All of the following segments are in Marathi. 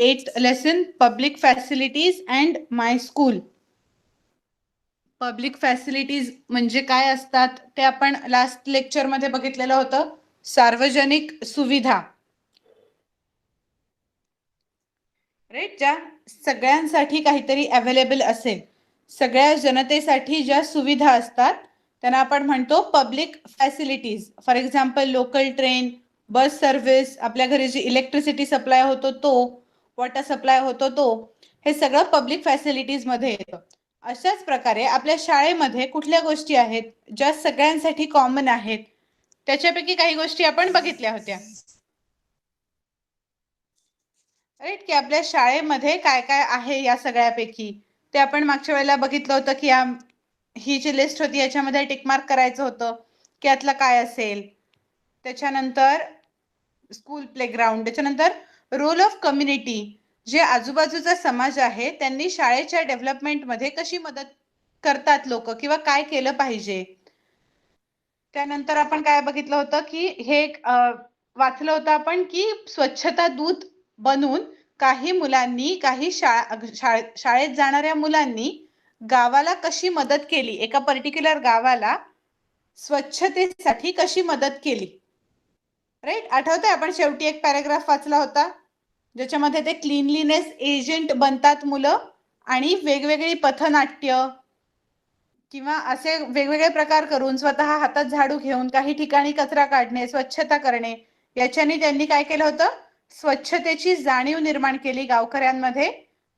8th lesson, public facilities and my school. Public facilities म्हणजे काय असतात ते आपण लास्ट लेक्चर मध्ये बघितलेलं होतं. सार्वजनिक सुविधा, राईट, ज्या सगळ्यांसाठी काहीतरी अवेलेबल असेल, सगळ्या जनतेसाठी ज्या सुविधा असतात त्यांना आपण म्हणतो public facilities. For example local train, bus service, आपल्या घरी जी इलेक्ट्रिसिटी सप्लाय होतो तो, वॉटर सप्लाय होतो तो, हे सगळं पब्लिक फॅसिलिटीज मध्ये येतं. अशाच प्रकारे आपल्या शाळेमध्ये कुठल्या गोष्टी आहेत ज्या सगळ्यांसाठी कॉमन आहेत, त्याच्यापैकी काही गोष्टी आपण बघितल्या होत्या, राईट, की आपल्या शाळेमध्ये काय काय आहे या सगळ्यापैकी ते आपण मागच्या वेळेला बघितलं होतं की ही जी लिस्ट होती याच्यामध्ये टिक मार्क करायचं होतं की यातलं काय असेल. त्याच्यानंतर स्कूल प्लेग्राऊंड, त्याच्यानंतर रोल ऑफ कम्युनिटी, जे आजूबाजूचा समाज आहे त्यांनी शाळेच्या डेव्हलपमेंटमध्ये कशी मदत करतात लोक किंवा काय केलं पाहिजे. त्यानंतर आपण काय बघितलं होतं की हे वाचलं होतं आपण की स्वच्छता दूत बनून काही मुलांनी, काही शाळेत जाणाऱ्या मुलांनी गावाला कशी मदत केली, एका पर्टिक्युलर गावाला स्वच्छतेसाठी कशी मदत केली, राईट. आठवतंय आपण शेवटी एक पॅराग्राफ वाचला होता ज्याच्यामध्ये ते क्लीनलीनेस एजंट बनतात मुलं आणि वेगवेगळी पथनाट्य किंवा असे वेगवेगळे प्रकार करून स्वतः हातात झाडू घेऊन काही ठिकाणी कचरा काढणे, स्वच्छता करणे, याच्याने त्यांनी काय केलं होतं, स्वच्छतेची जाणीव निर्माण केली गावकऱ्यांमध्ये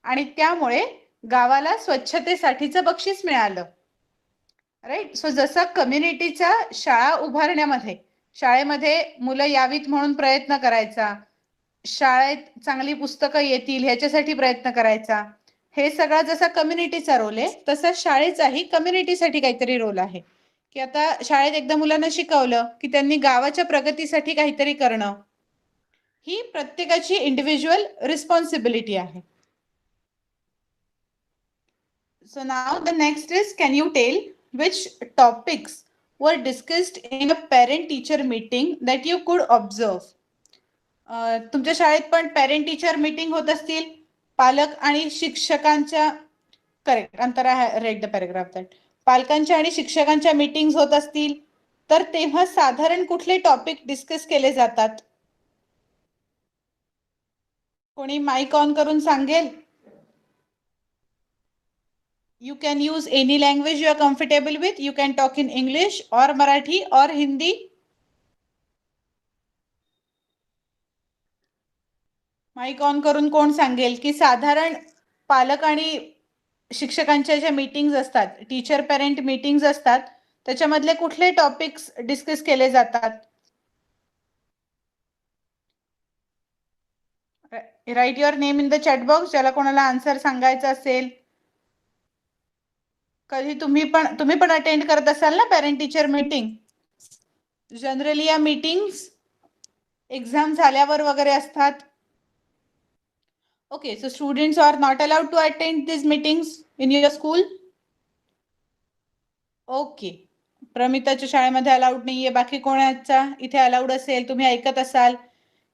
आणि त्यामुळे गावाला स्वच्छतेसाठीचं बक्षीस मिळालं, राईट. सो जसं कम्युनिटीच्या शाळा उभारण्यामध्ये शाळेमध्ये मुलं यावीत म्हणून प्रयत्न करायचा, शाळेत चांगली पुस्तकं येतील ह्याच्यासाठी प्रयत्न करायचा, हे सगळा जसा कम्युनिटीचा रोल आहे तसा शाळेचाही कम्युनिटीसाठी काहीतरी रोल आहे. की आता शाळेत एकदा मुलांना शिकवलं की त्यांनी गावाच्या प्रगतीसाठी काहीतरी करणं, ही प्रत्येकाची इंडिव्हिज्युअल रिस्पॉन्सिबिलिटी आहे. So now the next is, can you tell which topics were discussed in a parent teacher meeting that you could observe? तुमच्या शाळेत पण पॅरेंट टीचर मीटिंग होत असतील, पालक आणि शिक्षकांच्या, करेक्ट, अंतर आहे, रेड द पॅराग्राफ दॅट, पालकांच्या आणि शिक्षकांच्या मीटिंग्स होत असतील तर तेव्हा साधारण कुठले टॉपिक डिस्कस केले जातात? कोणी माइक ऑन करून सांगेल? You can use any language you are comfortable with. You can talk in English or Marathi or Hindi. Mic on करून कोण सांगेल की साधारण पालक आणि शिक्षकांच्या ज्या मीटिंग्स असतात, टीचर पेरेंट मीटिंग्स असतात, त्याच्यामधले कुठले टॉपिक्स डिस्कस केले जातात? Write your name in the chat box ज्याला कोणाला आन्सर सांगायचं असेल. कधी तुम्ही पण अटेंड करत असाल ना पेरेंट टीचर मीटिंग? जनरली या मीटिंग्स एक्झाम झाल्यावर वगैरे असतात. Okay, so students are not allowed to attend these meetings in your school? Okay. प्रमिताच्या शाळेमध्ये अलाउड नाहीये, बाकी कोणाचा इथे अलाउड असेल, तुम्ही ऐकत असाल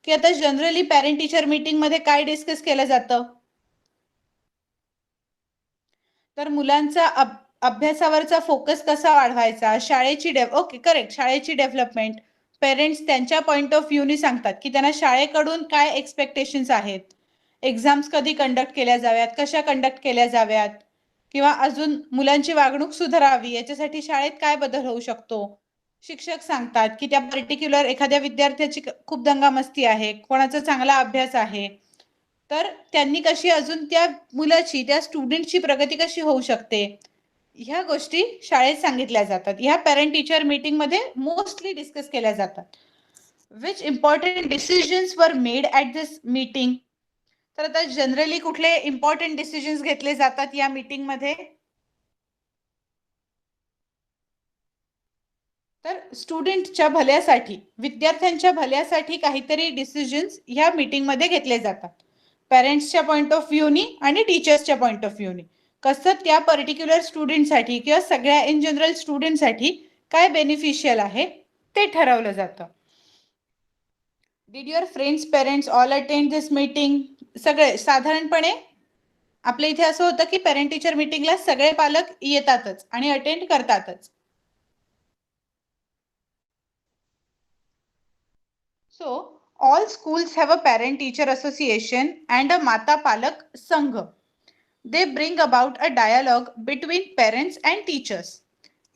की आता जनरली पॅरेंट टीचर मीटिंग मध्ये काय डिस्कस केलं जातं? तर मुलांचा अभ्यासावरचा फोकस कसा वाढवायचा, शाळेची ओके करेक्ट, शाळेची डेव्हलपमेंट, पेरेंट्स त्यांच्या पॉइंट ऑफ व्ह्यूनी सांगतात की त्यांना शाळेकडून काय एक्सपेक्टेशन्स आहेत, एक्झाम्स कधी कंडक्ट केल्या जाव्यात, कशा कंडक्ट केल्या जाव्यात, किंवा अजून मुलांची वागणूक सुधारावी याच्यासाठी शाळेत काय बदल होऊ शकतो. शिक्षक सांगतात की त्या पर्टिक्युलर एखाद्या विद्यार्थ्याची खूप दंगामस्ती आहे, कोणाचा चांगला अभ्यास आहे, तर त्यांनी कशी अजून त्या मुलाची, त्या स्टुडंटची प्रगती कशी होऊ शकते, ह्या गोष्टी शाळेत सांगितल्या जातात. ह्या पेरेंट टीचर मीटिंग मध्ये मोस्टली डिस्कस केल्या जातात. Which important decisions were made at this meeting? तर आता जनरली कुठले इम्पॉर्टंट डिसिजन्स घेतले जातात या मीटिंग मध्ये? तर स्टुडंटच्या भल्यासाठी, विद्यार्थ्यांच्या भल्यासाठी काहीतरी डिसिजन्स ह्या मीटिंग मध्ये घेतले जातात. पेरेंट्सच्या पॉइंट ऑफ व्ह्यूनी आणि टीचर्सच्या पॉइंट ऑफ व्ह्यूनी कसं त्या पर्टिक्युलर स्टुडंटसाठी किंवा सगळ्या इन जनरल स्टुडंटसाठी काय बेनिफिशियल आहे ते ठरवलं जातं. Did your friends parents all attend this meeting? सगळे साधारणपणे आपल्या इथे असं होतं की पेरेंट टीचर मीटिंगला सगळे पालक येतातच आणि अटेंड करतातच. So all schools have a parent teacher association and a माता पालक संघ. They bring about a dialogue between parents and teachers.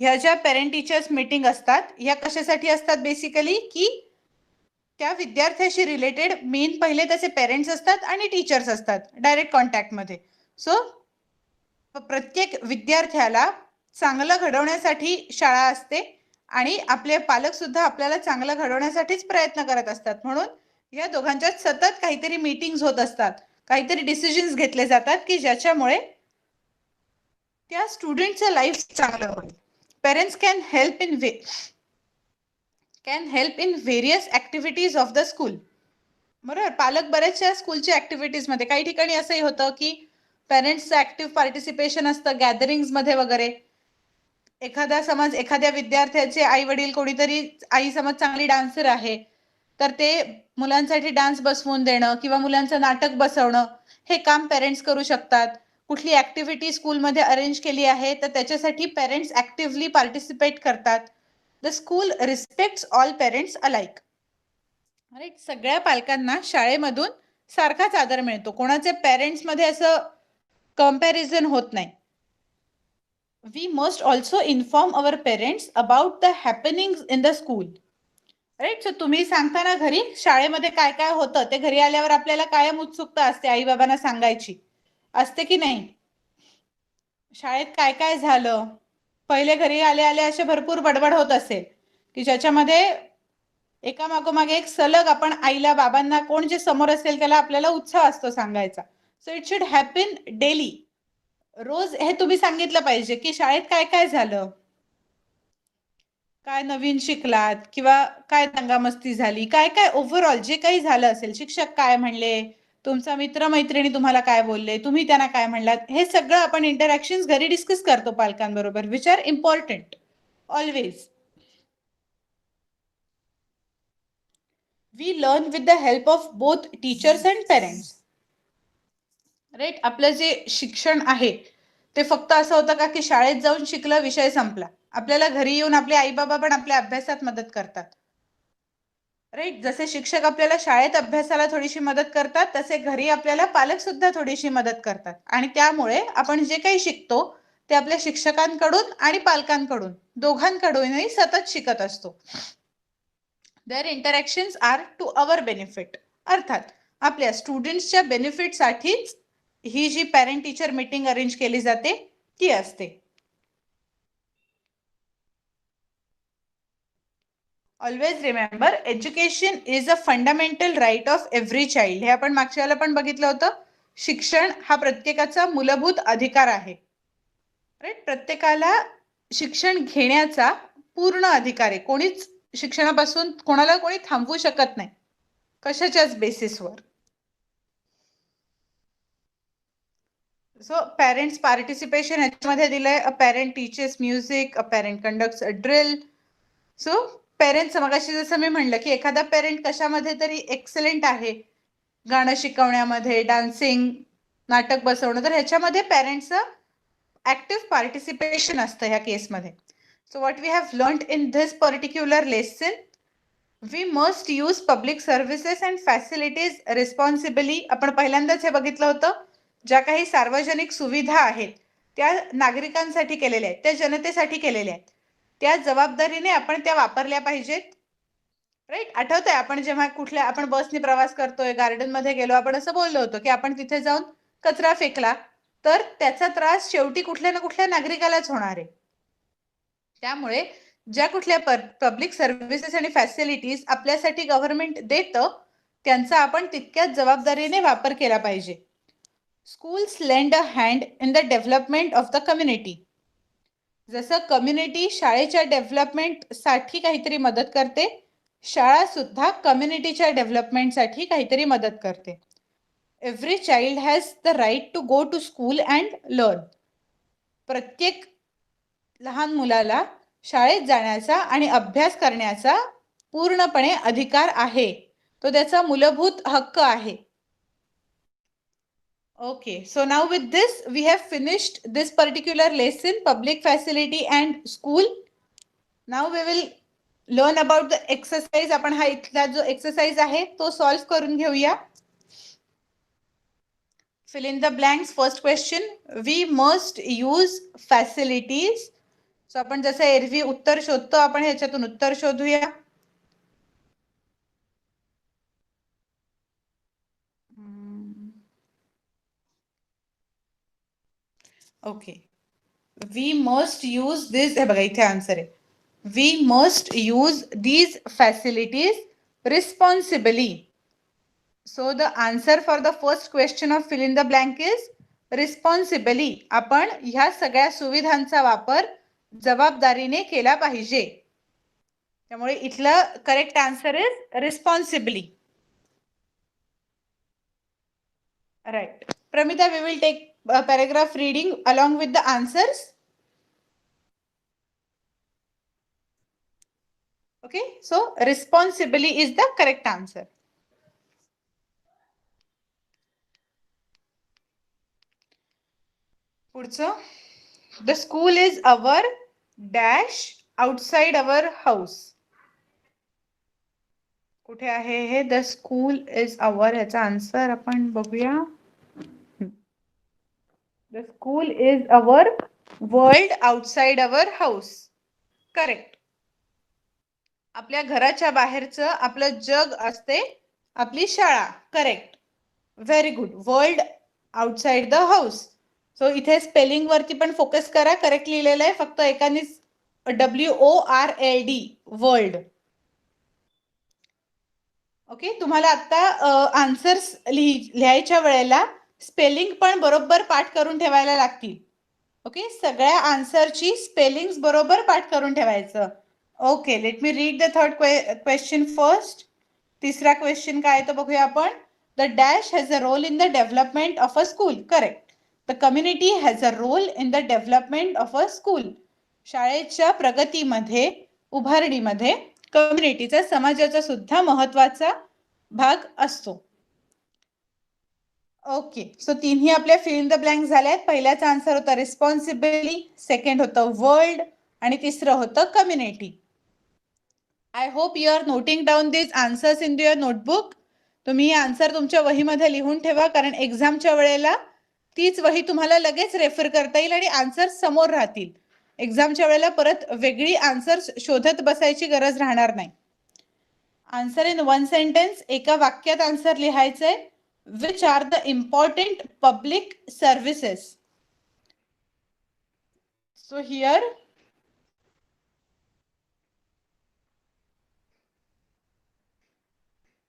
ह्या ज्या पेरेंट टीचर्स मीटिंग असतात ह्या कशासाठी असतात बेसिकली की त्या विद्यार्थ्याशी रिलेटेड मेन पहिले त्याचे पेरेंट्स असतात आणि टीचर्स असतात डायरेक्ट कॉन्टॅक्टमध्ये. सो प्रत्येक विद्यार्थ्याला चांगलं घडवण्यासाठी शाळा असते आणि आपले पालक सुद्धा आपल्याला चांगलं घडवण्यासाठीच प्रयत्न करत असतात. म्हणून या दोघांच्यात सतत काहीतरी मीटिंग्स होत असतात, काहीतरी डिसिजन्स घेतले जातात की ज्याच्यामुळे त्या स्टुडंटचं लाईफ चांगलं होईल. Parents can help in various activities of the school. बरोबर, पालक बऱ्याचशा स्कूलच्या ऍक्टिव्हिटीजमध्ये, काही ठिकाणी असंही होतं की पेरेंट्सचं ऍक्टिव्ह पार्टिसिपेशन असतं गॅदरिंग्समध्ये वगैरे. एखादा समज एखाद्या विद्यार्थ्याचे आई वडील कोणीतरी, आई समज चांगली डान्सर आहे तर ते मुलांसाठी डान्स बसवून देणं किंवा मुलांचं नाटक बसवणं हे काम पेरेंट्स करू शकतात. कुठली ऍक्टिव्हिटी स्कूलमध्ये अरेंज केली आहे तर त्याच्यासाठी पेरेंट्स ऍक्टिव्हली पार्टिसिपेट करतात. The school respects all parents alike. Right, सगळ्या पालकांना शाळेमधून सारखाच आदर मिळतो, कोणाचे पेरेंट्समध्ये असं कंपॅरिझन होत नाही. We must also inform our parents about the happenings in the school. Right, so तुम्ही सांगता ना घरी शाळेमध्ये काय काय होतं ते घरी आल्यावर आपल्याला कायम उत्सुकता असते आई बाबांना सांगायची, असते की नाही? शाळेत काय काय झालं, पहिले घरी आले आले असे भरपूर बडबड होत असेल की ज्याच्यामध्ये एका मागोमागे एक सलग आपण आईला बाबांना कोण जे समोर असेल त्याला आपल्याला उत्साह असतो सांगायचा. So it should happen daily. रोज हे तुम्ही सांगितलं पाहिजे की शाळेत काय काय झालं, काय नवीन शिकलात किंवा काय दंगामस्ती झाली, काय काय ओव्हरऑल जे काही झालं असेल, शिक्षक काय म्हणले, तुमचा मित्र मैत्रिणी तुम्हाला काय बोलले, तुम्ही त्यांना काय म्हणलात, हे सगळं आपण इंटरॅक्शन घरी डिस्कस करतो पालकांबरोबर, which are important always. We learn with the help of both teachers and parents. Right, आपलं जे शिक्षण आहे ते फक्त असं होतं का की शाळेत जाऊन शिकलं विषय संपला, आपल्याला घरी येऊन आपले आई बाबा पण आपल्या अभ्यासात मदत करतात. राईट, जसे शिक्षक आपल्याला शाळेत अभ्यासाला थोडीशी मदत करतात तसे घरी आपल्याला पालक सुद्धा थोडीशी मदत करतात आणि त्यामुळे आपण जे काही शिकतो ते आपल्या शिक्षकांकडून आणि पालकांकडून दोघांकडूनही सतत शिकत असतो. Their interactions are to our benefit. अर्थात आपल्या स्टुडंट्सच्या बेनिफिटसाठीच ही जी पॅरेंट टीचर मीटिंग अरेंज केली जाते ती असते. Always remember, education is a fundamental right of every child. हे आपण मागच्या वेळेला पण बघितलं होतं. शिक्षण हा प्रत्येकाचा मूलभूत अधिकार आहे. राईट, प्रत्येकाला शिक्षण घेण्याचा पूर्ण अधिकार आहे. कोणीच शिक्षणापासून कोणाला कोणी थांबवू शकत नाही कशाच्याच बेसिसवर. सो पेरेंट्स पार्टिसिपेशन ह्याच्यामध्ये दिलंय, a parent teachers music, a parent conducts a drill. So parents, मगाशी जसं मी म्हणलं की एखादा पेरेंट कशामध्ये तरी एक्सलेंट आहे, गाणं शिकवण्यामध्ये, डान्सिंग, नाटक बसवणं, तर ह्याच्यामध्ये पेरेंट्सचं ऍक्टिव्ह पार्टिसिपेशन असतं ह्या केसमध्ये. So what we have learned in this particular lesson, we must use public services and facilities responsibly. आपण पहिल्यांदाच हे बघितलं होतं, ज्या काही सार्वजनिक सुविधा आहेत त्या नागरिकांसाठी केलेल्या आहेत, त्या जनतेसाठी केलेल्या आहेत, त्या जबाबदारीने आपण त्या वापरल्या पाहिजेत. राईट, आठवतंय आपण जेव्हा कुठल्या आपण बसने प्रवास करतोय, गार्डन मध्ये गेलो, आपण असं बोललो होतो की आपण तिथे जाऊन कचरा फेकला तर त्याचा त्रास शेवटी कुठल्या ना कुठल्या नागरिकालाच होणार आहे. त्यामुळे ज्या कुठल्या पब्लिक सर्व्हिसेस आणि फॅसिलिटीज आपल्यासाठी गव्हर्नमेंट देतं त्यांचा आपण तितक्याच जबाबदारीने वापर केला पाहिजे. Schools lend a hand in the development of the community. जसं कम्युनिटी शाळेच्या डेव्हलपमेंटसाठी काहीतरी मदत करते, शाळा सुद्धा कम्युनिटीच्या डेव्हलपमेंटसाठी काहीतरी मदत करते. Every child has the right to go to school and learn. प्रत्येक लहान मुलाला शाळेत जाण्याचा आणि अभ्यास करण्याचा पूर्णपणे अधिकार आहे. तो त्याचा मूलभूत हक्क आहे. Okay, so now with this we have finished this particular lesson, public facility and school. Now we will learn about the exercise. आपण हा इथला जो exercise आहे तो solve करून घेऊया. Fill in the blanks. First question, we must use facilities. So आपण जसं एरवी उत्तर शोधतो आपण ह्याच्यातून उत्तर शोधूया. Okay, we must use this. हे बघा इथे आन्सर आहे. We must use these facilities responsibly. So the answer for the first question of fill in the blank is responsibly. आपण ह्या सगळ्या सुविधांचा वापर जबाबदारीने केला पाहिजे. त्यामुळे इथलं correct answer is responsibly. Right. Pramita, we will take a paragraph reading along with the answers. Okay, so responsibly is the correct answer. पुढचं, the school is our dash outside our house. कुठे आहे हे? the school is our, याचा आन्सर आपण बघूया. the school is our world outside our house. Correct. आपल्या घराच्या बाहेरचं आपलं जग असते आपली शाळा. Correct. Very good. World outside the house. So इथे स्पेलिंग वरती पण फोकस करा. करेक्ट लिहिलेलं आहे, फक्त एकानेच WORLD, वर्ल्ड. ओके, तुम्हाला आता आन्सर्स लिहायच्या वेळेला स्पेलिंग पण बरोबर पाठ करून ठेवायला लागतील. ओके, सगळ्या आन्सरची स्पेलिंग्स बरोबर पाठ करून ठेवायचं. Okay, let me read the third question first. तिसरा क्वेश्चन काय आहे तो बघूया आपण. The dash has a role in the development of a school. Correct. The community has a role in the development of a school. शाळेच्या प्रगतीमध्ये, उभारणीमध्ये कम्युनिटीचा, समाजाचा सुद्धा महत्वाचा भाग असतो. ओके, सो तिन्ही आपल्या फिल इन द ब्लँक झाल्यात. पहिल्याचा आन्सर होता रिस्पॉन्सिबिली, सेकंड होतं वर्ल्ड आणि तिसरं होतं community. I hope you are noting down this answers in your notebook. तुम्ही ही आन्सर तुमच्या वहीमध्ये लिहून ठेवा, कारण एक्झामच्या वेळेला तीच वही तुम्हाला लगेच रेफर करता येईल आणि आन्सर समोर राहतील. एक्झामच्या वेळेला परत वेगळी आन्सर्स शोधत बसायची गरज राहणार नाही. आन्सर इन वन सेंटेन्स, एका वाक्यात आन्सर लिहायचंय. Which are the important public services? So here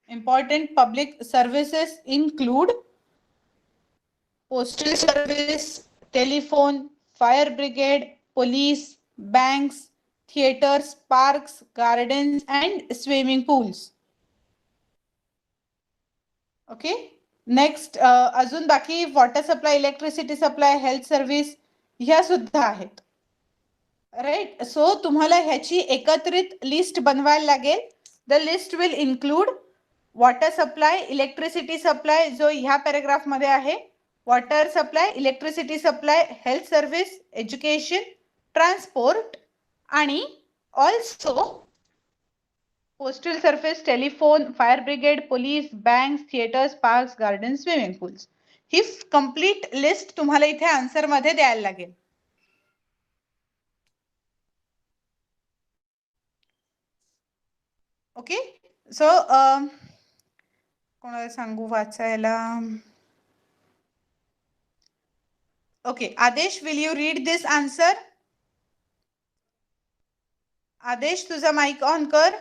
important public services include postal service, telephone, fire brigade, police, banks, theaters, parks, gardens and swimming pools. Okay, next अजून बाकी water supply, electricity supply, health service ह्या सुद्धा आहेत. राईट. सो तुम्हाला ह्याची एकत्रित लिस्ट बनवायला लागेल. The list will include water supply, electricity supply जो ह्या पॅराग्राफ मध्ये आहे, water supply, electricity supply, health service, education, transport आणि also postal service, telephone, fire brigade, police, banks, theatres, parks, garden, swimming pools. ही कंप्लीट लिस्ट तुम्हाला इथे आन्सर मध्ये द्यायला लागेल. ओके, सो कोणाला सांगू वाचायला? ओके, आदेश, will you read this answer? आदेश, तुझा माइक ऑन कर.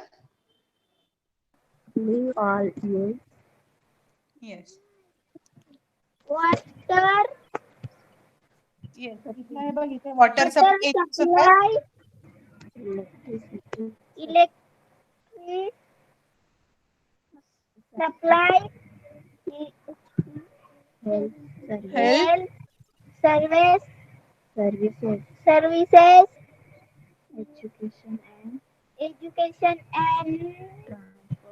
येस. Water. येस, इथे आहे बघ, इथे water supply, Electric supply, health services, education and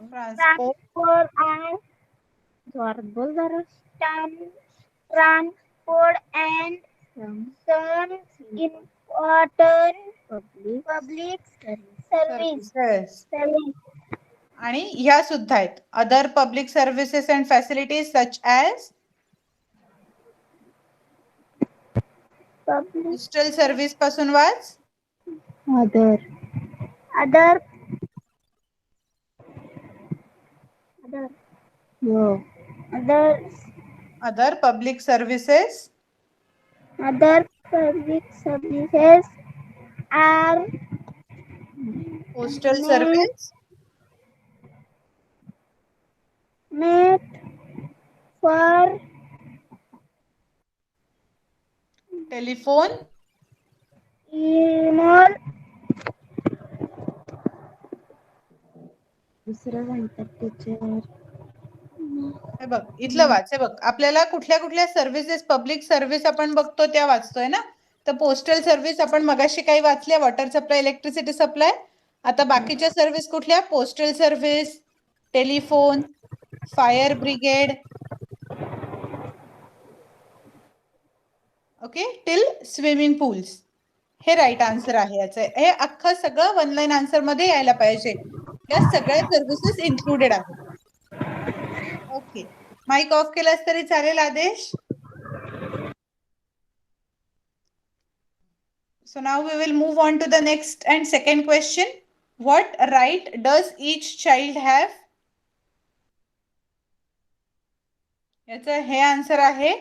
transport transport and जोरात बोल जरा. Transport and some important public service. Services आणि ह्या सुद्धा आहेत other public services and facilities such as Public postal service पासून वाच other no other public services other public services are postal Main. Service made for telephone email. दुसरं म्हणतात टीचर. हे बघ इथलं वाच हे बघ आपल्याला कुठल्या कुठल्या सर्व्हिसेस पब्लिक सर्व्हिस आपण बघतो त्या वाचतोय ना तर पोस्टल सर्व्हिस आपण मगाशी काही वाचल्या वॉटर सप्लाय इलेक्ट्रिसिटी सप्लाय आता बाकीच्या सर्व्हिस कुठल्या postal service telephone fire brigade okay till swimming pools हे राईट आन्सर आहे याचं हे अख्खं सगळं वन लाईन आन्सर मध्ये यायला पाहिजे या सगळ्या सर्व्हिसेस इन्क्लुडेड आहेत ओके माईक ऑफ केलास तरी चालेल आदेश So now we will move on to the next and second question. What right does each child have? याचं हे आन्सर आहे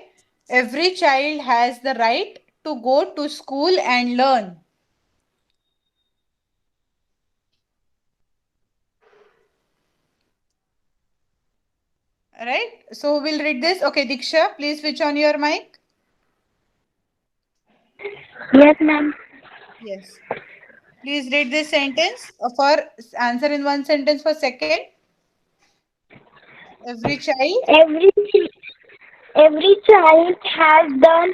Every child has the right to go to school and learn. Right? So we'll read this. Okay, Diksha, please switch on your mic. Yes, ma'am. Yes. Please read this sentence for answer in one sentence for second. Every child. Every child has the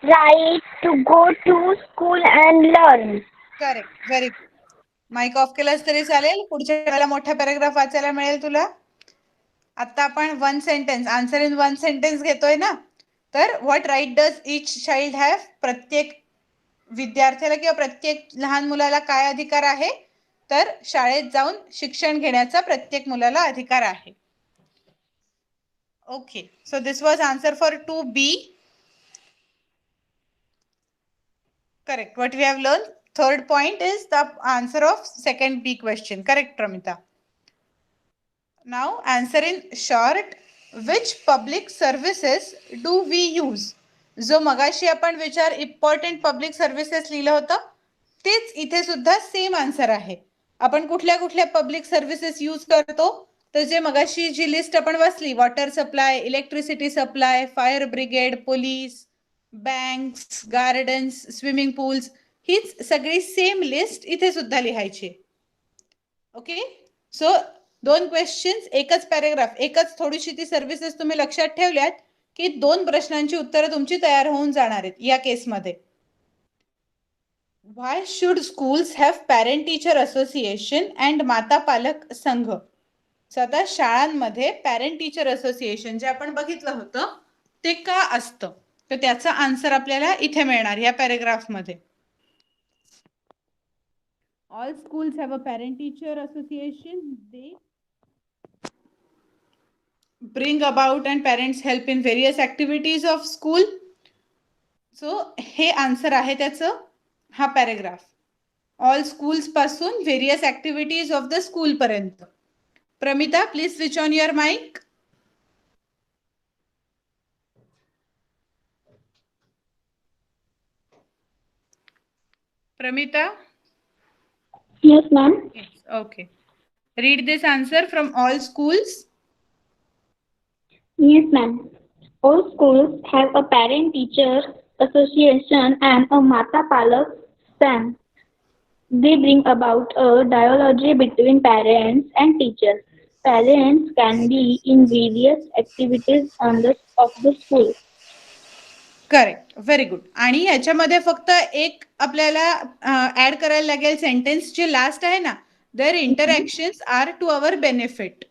right to go to school and learn. Correct. Very good. Mic off केलास तरी चालेल पुढच्या वेळेला मोठा पॅराग्राफ वाचायला मिळेल तुला आता आपण one sentence answer in one sentence घेतोय ना तर what right does each child have प्रत्येक विद्यार्थ्याला किंवा प्रत्येक लहान मुलाला काय अधिकार आहे तर शाळेत जाऊन शिक्षण घेण्याचा प्रत्येक मुलाला अधिकार आहे okay so this was answer for 2B correct what we have learn third point is the answer of second B question. Correct, Pramita. Now, answer in short. Which public services do we use? जो मगाशी आपण विचार important public services लिहिलं होतं तेच इथे सुद्धा सेम आन्सर आहे आपण कुठल्या कुठल्या पब्लिक सर्व्हिसेस यूज करतो तर जे मगाशी जी लिस्ट आपण वाचली water supply electricity supply fire brigade police banks gardens swimming pools हीच सगळी सेम लिस्ट इथे सुद्धा लिहायची ओके सो दोन क्वेश्चन्स एकच पॅराग्राफ एकच थोडीशी ती सर्व्हिसेस तुम्ही लक्षात ठेवल्यात की दोन प्रश्नांची उत्तरं तुमची तयार होऊन जाणार आहेत या केसमध्ये why should schools have parent teacher association and माता पालक संघ आता शाळांमध्ये पॅरेंट टीचर असोसिएशन जे आपण बघितलं होतं ते का असतं तर त्याचा आन्सर आपल्याला इथे मिळणार या पॅराग्राफ मध्ये All schools have a parent-teacher association. They bring about and parents help in various activities of school. So, हे आन्सर आहे त्याचं हा पॅराग्राफ. All schools पासून various activities of the school पर्यंत. Pramita, please switch on your mic. Pramita? Yes, ma'am. Yes, okay. Read this answer from all schools. Yes, ma'am. All schools have a parent-teacher association and a Mata Palak Sangh. They bring about a dialogue between parents and teachers. Parents can be in various activities of the school. Correct very good आणि याच्यामध्ये फक्त एक आपल्याला ऍड करायला लागेल सेंटेन्स जे लास्ट आहे ना their interactions are to our benefit.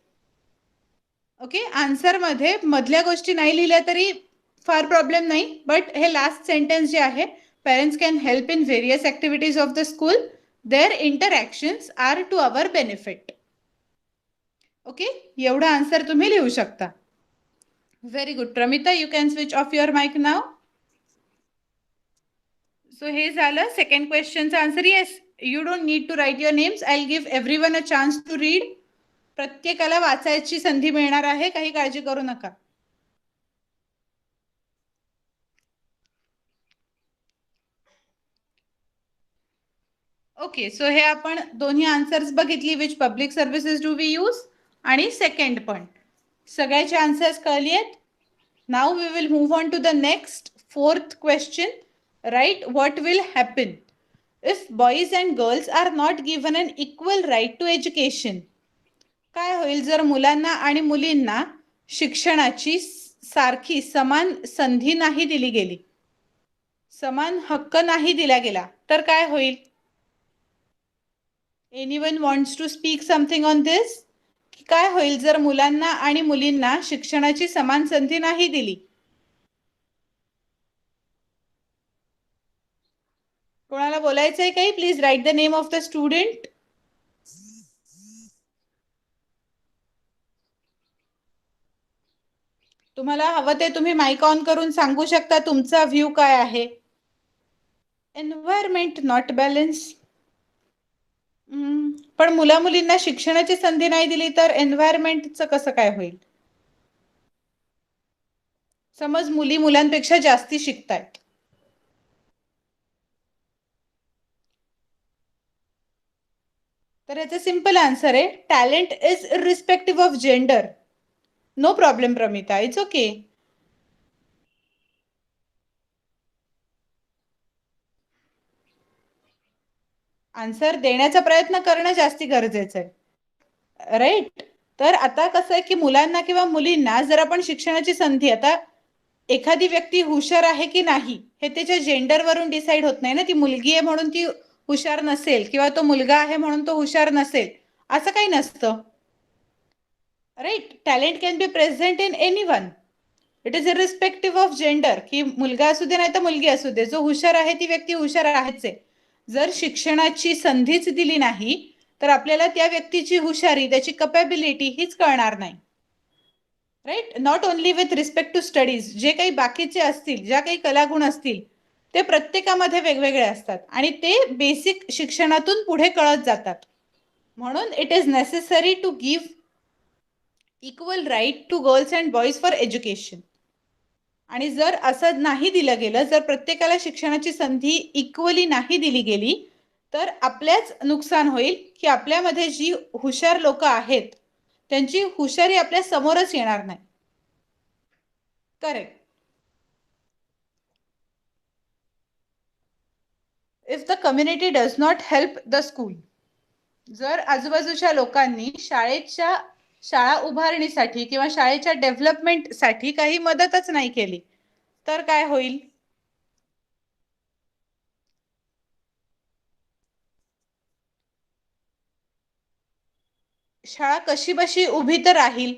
Okay, answer मध्ये मधल्या गोष्टी नाही लिहिल्या तरी फार प्रॉब्लेम नाही, बट हे लास्ट सेंटेन्स जे आहे, parents can help in various activities of the school, their interactions are to our benefit. Okay, एवढा आन्सर तुम्ही लिहू शकता. Very good. Pramita, you can switch off your mic now. So हे झालं सेकंड क्वेश्चनचा answer. Yes, you don't need to write your names. I will give everyone a chance to read. प्रत्येकाला वाचायची संधी मिळणार आहे, काही काळजी करू नका. ओके, सो हे आपण दोन्ही आन्सर्स बघितली. Which public services do we use, आणि सेकंड पण सगळ्याचे आन्सर्स कळली आहेत. Now we will move on to the next fourth question. Right what will happen if boys and girls are not given an equal right to education. काय होईल जर मुलांना आणि मुलींना शिक्षणाची सारखी समान संधी नाही दिली गेली, समान हक्क नाही दिला गेला, तर काय होईल? Anyone wants to speak something on this? काय होईल जर मुलांना आणि मुलींना शिक्षणाची समान संधी नाही दिली? कोणाला बोलायचंय काही? Please write the name of the student. तुम्हाला हवं ते तुम्ही माइक ऑन करून सांगू शकता तुमचा व्ह्यू काय आहे. Environment not balance. पण मुला मुलींना शिक्षणाची संधी नाही दिली तर एन्व्हायरमेंटचं कसं काय होईल? समज मुली मुलांपेक्षा जास्ती शिकतायत, तर याचं सिंपल आन्सर आहे talent is irrespective of gender. No problem Pramita, it's okay. Answer देण्याचा प्रयत्न करणं जास्ती गरजेचं आहे, राईट? तर आता कसं आहे की मुलांना किंवा मुलींना जर आपण शिक्षणाची संधी, आता एखादी व्यक्ती हुशार आहे की नाही हे त्याच्या जेंडरवरून डिसाईड होत नाही ना. ती मुलगी आहे म्हणून ती हुशार नसेल, किंवा तो मुलगा आहे म्हणून तो हुशार नसेल, असं काही नसतं, right? Talent can be present in anyone. It is irrespective of gender, की मुलगा असू दे नाही तर मुलगी असू दे, जो हुशार आहे ती व्यक्ती हुशार आहेच आहे. जर शिक्षणाची संधीच दिली नाही तर आपल्याला त्या व्यक्तीची हुशारी, त्याची कपॅबिलिटी हीच कळणार नाही, right? Not only with respect to studies. जे काही बाकीचे असतील, ज्या काही कलागुण असतील, ते प्रत्येकामध्ये वेगवेगळे असतात आणि ते बेसिक शिक्षणातून पुढे कळत जातात. म्हणून it is necessary to give equal right to girls and boys for education. आणि जर असं नाही दिलं गेलं, जर प्रत्येकाला शिक्षणाची संधी इक्वली नाही दिली गेली, तर आपल्याच नुकसान होईल की आपल्यामध्ये जी हुशार लोक आहेत त्यांची हुशारी आपल्या समोरच येणार नाही. Correct. If the community does not help the school. जर आजूबाजूच्या लोकांनी शाळा उभारणीसाठी किंवा शाळेच्या डेव्हलपमेंटसाठी काही मदतच नाही केली, तर काय होईल? शाळा कशी बशी उभी तर राहील,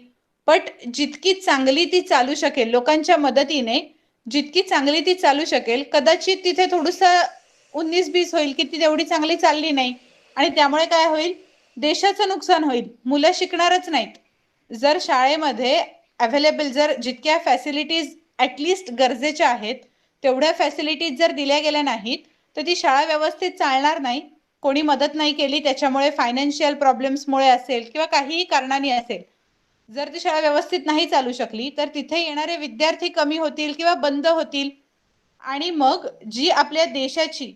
बट जितकी चांगली ती चालू शकेल, लोकांच्या मदतीने जितकी चांगली ती चालू शकेल, कदाचित तिथे थोडंसं 19-20 होईल की ती तेवढी चांगली चालली नाही, आणि त्यामुळे काय होईल? देशाचं नुकसान होईल, मुलं शिकणारच नाहीत. जर शाळेमध्ये अवेलेबल, जर जितक्या फॅसिलिटीज ॲटलिस्ट गरजेच्या आहेत तेवढ्या फॅसिलिटीज जर दिल्या गेल्या नाहीत तर ती शाळा व्यवस्थित चालणार नाही. कोणी मदत नाही केली, त्याच्यामुळे फायनान्शियल प्रॉब्लेम्समुळे असेल किंवा काहीही कारणाने असेल, जर ती शाळा व्यवस्थित नाही चालू शकली तर तिथे येणारे विद्यार्थी कमी होतील किंवा बंद होतील, आणि मग जी आपल्या देशाची.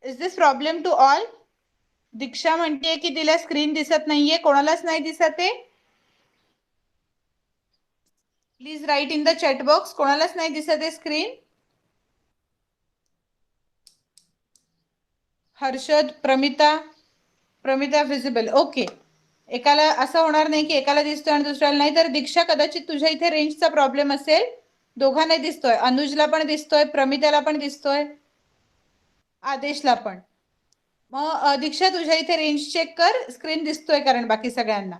Is this problem to all? Diksha म्हणते की तिला स्क्रीन दिसत नाहीये, कोणालाच नाही दिसत आहे? Please write in the chat box, कोणालाच नाही दिसत आहे screen. Harshad, Pramita visible. Okay, एकाला असं होणार नाही की एकाला दिसतोय आणि दुसऱ्याला नाही. तर दीक्षा, कदाचित तुझ्या इथे रेंजचा प्रॉब्लेम असेल. दोघांना दिसतोय, अनुजला पण दिसतोय, प्रमिताला पण दिसतोय, आदेशला पण. मग दीक्षा तुझ्या इथे रेंज चेक कर, स्क्रीन दिसतोय कारण बाकी सगळ्यांना.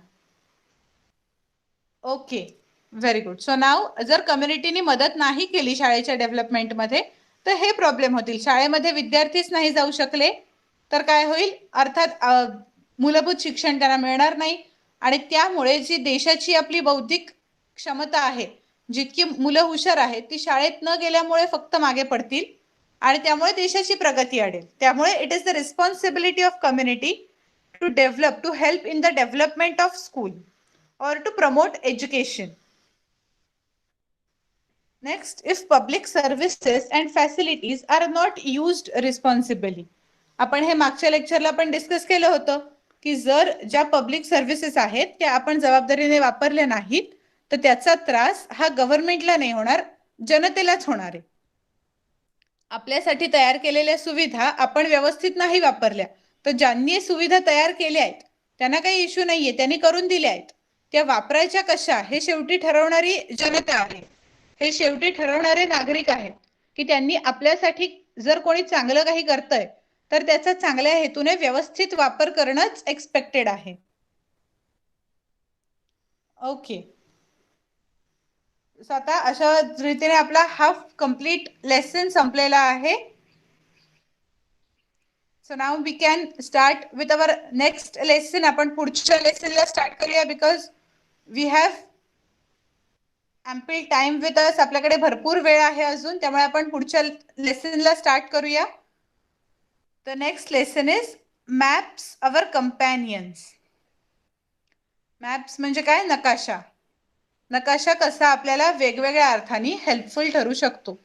Okay, very good. सो नाव जर कम्युनिटीने मदत नाही केली शाळेच्या डेव्हलपमेंटमध्ये तर हे प्रॉब्लेम होतील. शाळेमध्ये विद्यार्थीच नाही जाऊ शकले तर काय होईल, अर्थात मूलभूत शिक्षण त्यांना मिळणार नाही आणि त्यामुळे जी देशाची आपली बौद्धिक क्षमता आहे, जितकी मुलं हुशार आहेत ती शाळेत न गेल्यामुळे फक्त मागे पडतील आणि त्यामुळे देशाची प्रगती अडेल. त्यामुळे it is the responsibility of community to develop, to help in the development of school or to promote education. Next, if public services and facilities are not used responsibly. आपण हे मागच्या लेक्चरला पण डिस्कस केलं होतं की जर ज्या पब्लिक सर्व्हिसेस आहेत त्या आपण जबाबदारीने वापरल्या नाहीत तर त्याचा त्रास हा गव्हर्नमेंटला नाही होणार, जनतेलाच होणार आहे. आपल्यासाठी तयार केलेल्या सुविधा आपण व्यवस्थित नाही वापरल्या तर ज्यांनी सुविधा तयार केल्या आहेत त्यांना काही इश्यू नाहीये, त्यांनी करून दिल्या आहेत. त्या वापरायच्या कशा हे शेवटी ठरवणारी जनता आहे, हे शेवटी ठरवणारे नागरिक आहेत की त्यांनी आपल्यासाठी जर कोणी चांगलं काही करतंय तर त्याचा चांगल्या हेतूने व्यवस्थित वापर करणंच एक्सपेक्टेड आहे. ओके, सो आता अशा रीतीने आपला हाफ कंप्लीट लेसन संपलेला आहे. So now we can start with our next lesson. आपण पुढच्या लेसनला स्टार्ट करूया because we have ample time with us. आपल्याकडे भरपूर वेळ आहे अजून, त्यामुळे आपण पुढच्या लेसनला स्टार्ट करूया. The next lesson is maps our companions. Maps म्हणजे काय? नकाशा. नकाशा कसा आपल्याला वेगवेगळ्या अर्थाने हेल्पफुल ठरू शकतो.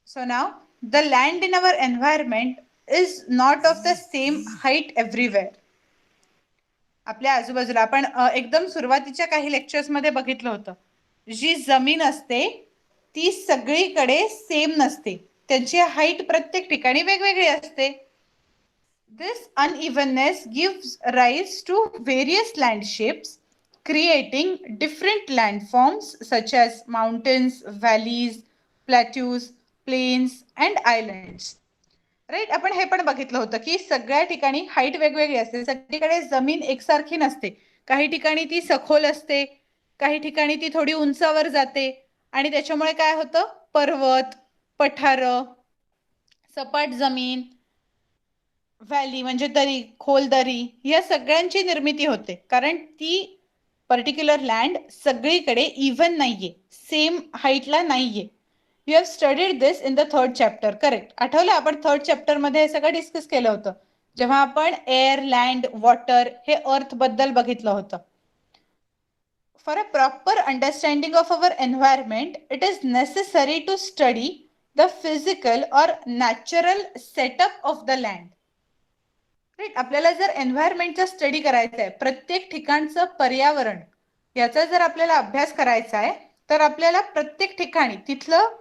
So now the land in our environment is not of the same height everywhere. आपल्या आजूबाजूला आपण एकदम सुरुवातीच्या काही लेक्चर्समध्ये बघितलं होतं, जी जमीन असते ती सगळीकडे सेम नसते, त्यांची हाईट प्रत्येक ठिकाणी वेगवेगळी असते. This unevenness gives rise to various land shapes creating different landforms such as mountains, valleys, plateaus, plains and islands. Right, आपण हे पण बघितलं होतं की सगळ्या ठिकाणी हाईट वेगवेगळी असते, सगळीकडे जमीन एकसारखी नसते. काही ठिकाणी ती सखोल असते, काही ठिकाणी ती थोडी उंचावर जाते आणि त्याच्यामुळे काय होतं, पर्वत, पठार, सपाट जमीन, व्हॅली म्हणजे दरी, खोल दरी, या सगळ्यांची निर्मिती होते कारण ती पर्टिक्युलर लँड सगळीकडे इव्हन नाहीये, सेम हाईटला नाहीये. You have studied this in the third chapter, correct? आठवलं आपण थर्ड चॅप्टर मध्ये हे सगळं डिस्कस केलं होतं जेव्हा आपण एअर, लँड, वॉटर हे अर्थ बद्दल बघितलं होतं. For a proper understanding of our environment it is necessary to study the physical और natural setup of the land. Right, आपल्याला जर एन्व्हायरमेंटचा स्टडी करायचा आहे, प्रत्येक ठिकाणचं पर्यावरण याचा जर आपल्याला अभ्यास करायचा आहे तर आपल्याला प्रत्येक ठिकाणी तिथलं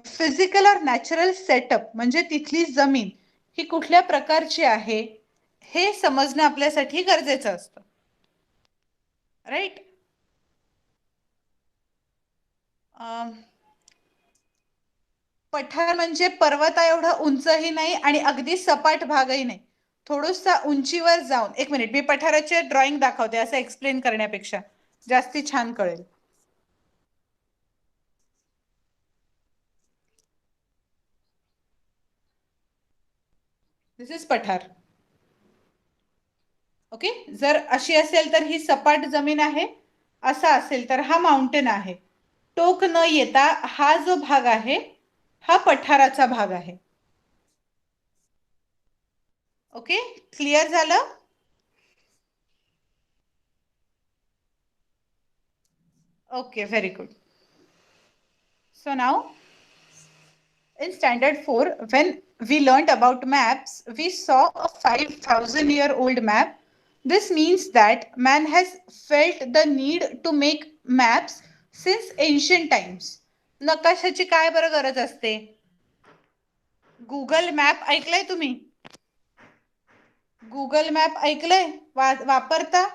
फिजिकल और नॅचरल सेटअप म्हणजे तिथली जमीन ही कुठल्या प्रकारची आहे हे समजणं आपल्यासाठी गरजेचं असतं. राईट, पठार म्हणजे पर्वता एवढं उंचही नाही आणि अगदी सपाट भागही नाही, थोडंसं उंचीवर जाऊन. एक मिनिट, मी पठाराचे ड्रॉइंग दाखवते, असं एक्सप्लेन करण्यापेक्षा जास्ती छान कळेल. दिस इज पठार. ओके, जर अशी असेल तर ही सपाट जमीन आहे, असा असेल तर हा माउंटेन आहे. टोक न येता हा जो भाग आहे हा पठाराचा भाग आहे. ओके, क्लिअर झालं? Okay, very good. So now in standard 4 when we learned about maps we saw a 5000 year old map. This means that man has felt the need to make maps since ancient times. नकाशाची काय बरं गरज असते? गुगल मॅप ऐकलंय तुम्ही? गुगल मॅप ऐकलंय? वापरता?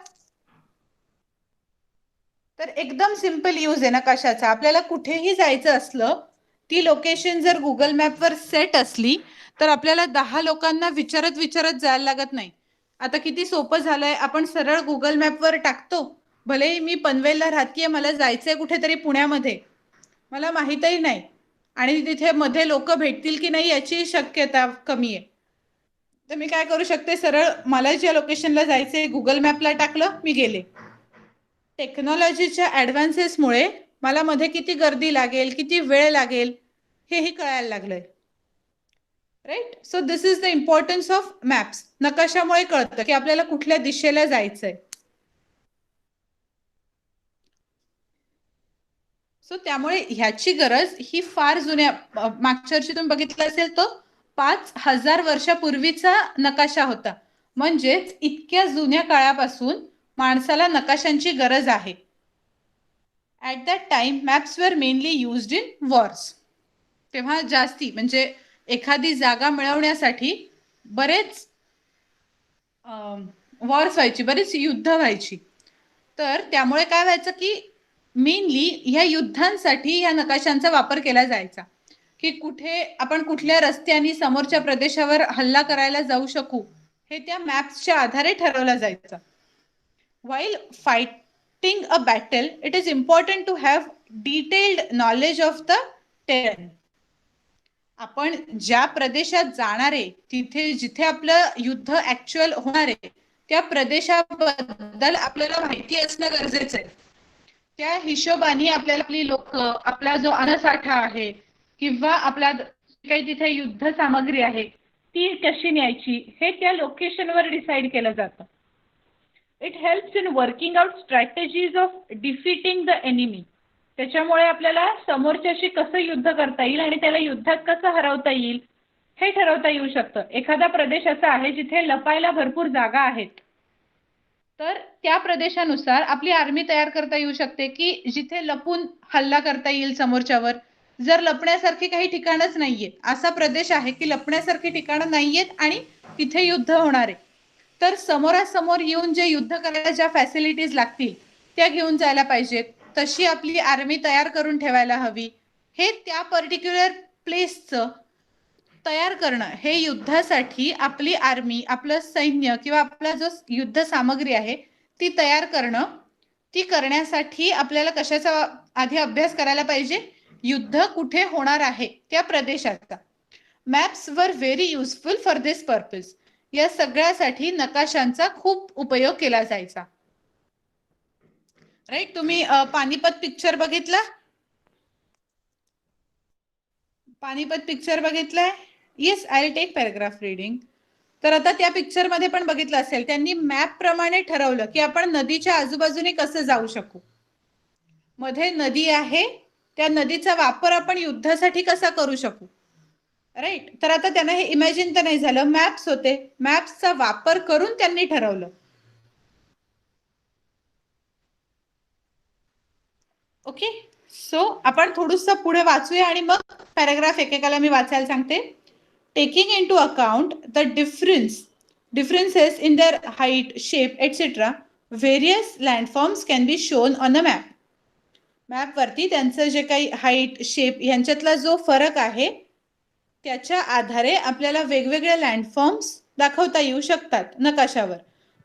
तर एकदम सिंपल यूज आहे नकाशाचा. आपल्याला कुठेही जायचं असलं ती लोकेशन जर गुगल मॅपवर सेट असली तर आपल्याला 10 लोकांना विचारत जायला लागत नाही. आता किती सोपं झालंय, आपण सरळ गुगल मॅपवर टाकतो. भलेही मी पनवेलला राहतेय, मला जायचंय कुठेतरी पुण्यामध्ये, मला माहीतही नाही आणि तिथे मध्ये लोक भेटतील की नाही याची शक्यता कमी आहे. तर मी काय करू शकते, सरळ मला ज्या लोकेशनला जायचंय गुगल मॅपला टाकलं, मी गेले. टेक्नॉलॉजीच्या ॲडव्हान्सेसमुळे मला मध्ये किती गर्दी लागेल, किती वेळ लागेल, हेही कळायला लागलंय. Right. So this is the importance of maps. नकाशामुळे कळतं की आपल्याला कुठल्या दिशेला जायचंय. सो त्यामुळे ह्याची गरज ही फार जुन्या, मागच्या वर्षी तुम्ही बघितलं असेल तो 5000 वर्षापूर्वीचा नकाशा होता. म्हणजेच इतक्या जुन्या काळापासून माणसाला नकाशांची गरज आहे. At that time maps were mainly used in Wars. तेव्हा जास्ती म्हणजे एखादी जागा मिळवण्यासाठी बरेच वॉर्स व्हायची, बरीच युद्ध व्हायची. तर त्यामुळे काय व्हायचं की मेनली ह्या युद्धांसाठी ह्या नकाशांचा वापर केला जायचा की कुठे आपण कुठल्या रस्त्याने समोरच्या प्रदेशावर हल्ला करायला जाऊ शकू हे त्या मॅप्सच्या आधारे ठरवलं जायचं. While fighting a battle, it is important to have detailed knowledge of the terrain. आपण ज्या प्रदेशात जाणार आहे तिथे जिथे आपलं युद्ध ऍक्च्युअल होणार आहे त्या प्रदेशाबद्दल आपल्याला माहिती असणं गरजेचं आहे. त्या हिशोबाने आपल्याला आपली लोक, आपला जो अन्नसाठा आहे किंवा आपला काही तिथे युद्ध सामग्री आहे ती कशी न्यायची हे त्या लोकेशनवर डिसाईड केलं जातं. It helps in working out strategies of defeating the enemy. त्याच्यामुळे आपल्याला समोरच्याशी कसं युद्ध करता येईल आणि त्याला युद्धात कसं हरवता येईल हे ठरवता येऊ शकतं. एखादा प्रदेश असा आहे जिथे लपायला भरपूर जागा आहेत, तर त्या प्रदेशानुसार आपली आर्मी तयार करता येऊ शकते की जिथे लपून हल्ला करता येईल समोरच्यावर. जर लपण्यासारखी काही ठिकाणच नाहीये, असा प्रदेश आहे की लपण्यासारखी ठिकाणं नाहीयेत आणि तिथे युद्ध होणार आहे, तर समोरासमोर येऊन जे युद्ध करायला ज्या फॅसिलिटीज लागतील त्या घेऊन जायला पाहिजेत. तशी आपली आर्मी तयार करून ठेवायला हवी. हे त्या पर्टिक्युलर प्लेसचं तयार करणं, हे युद्धासाठी आपली आर्मी, आपलं सैन्य किंवा आपला जो युद्ध सामग्री आहे ती तयार करणं, ती करण्यासाठी आपल्याला कशाचा आधी अभ्यास करायला पाहिजे, युद्ध कुठे होणार आहे त्या प्रदेशाचा. मॅप्स वर very useful for this purpose. या सगळ्यासाठी नकाशांचा खूप उपयोग केला जायचा. राईट. तुम्ही पानिपत पिक्चर बघितला? पानिपत पिक्चर बघितलाय? Yes, I will take paragraph reading. तर आता त्या पिक्चर मध्ये पण बघितलं असेल, त्यांनी मॅप प्रमाणे ठरवलं की आपण नदीच्या आजूबाजूने कसं जाऊ शकू. मध्ये नदी आहे, त्या नदीचा वापर आपण युद्धासाठी कसा करू शकू. राईट. तर आता त्यांना हे इमॅजिन तर नाही झालं, मॅप्स होते, मॅप्सचा वापर करून त्यांनी ठरवलं. ओके. सो आपण थोडंसं पुढे वाचूया आणि मग पॅराग्राफ एकेकाला मी वाचायला सांगते. Taking into account the differences in their height, shape, etc. various landforms can be shown on a map. मॅपवरती त्यांचं जे काही हाईट, शेप यांच्यातला जो फरक आहे त्याच्या आधारे आपल्याला वेगवेगळ्या लँडफॉर्म्स दाखवता येऊ शकतात नकाशावर.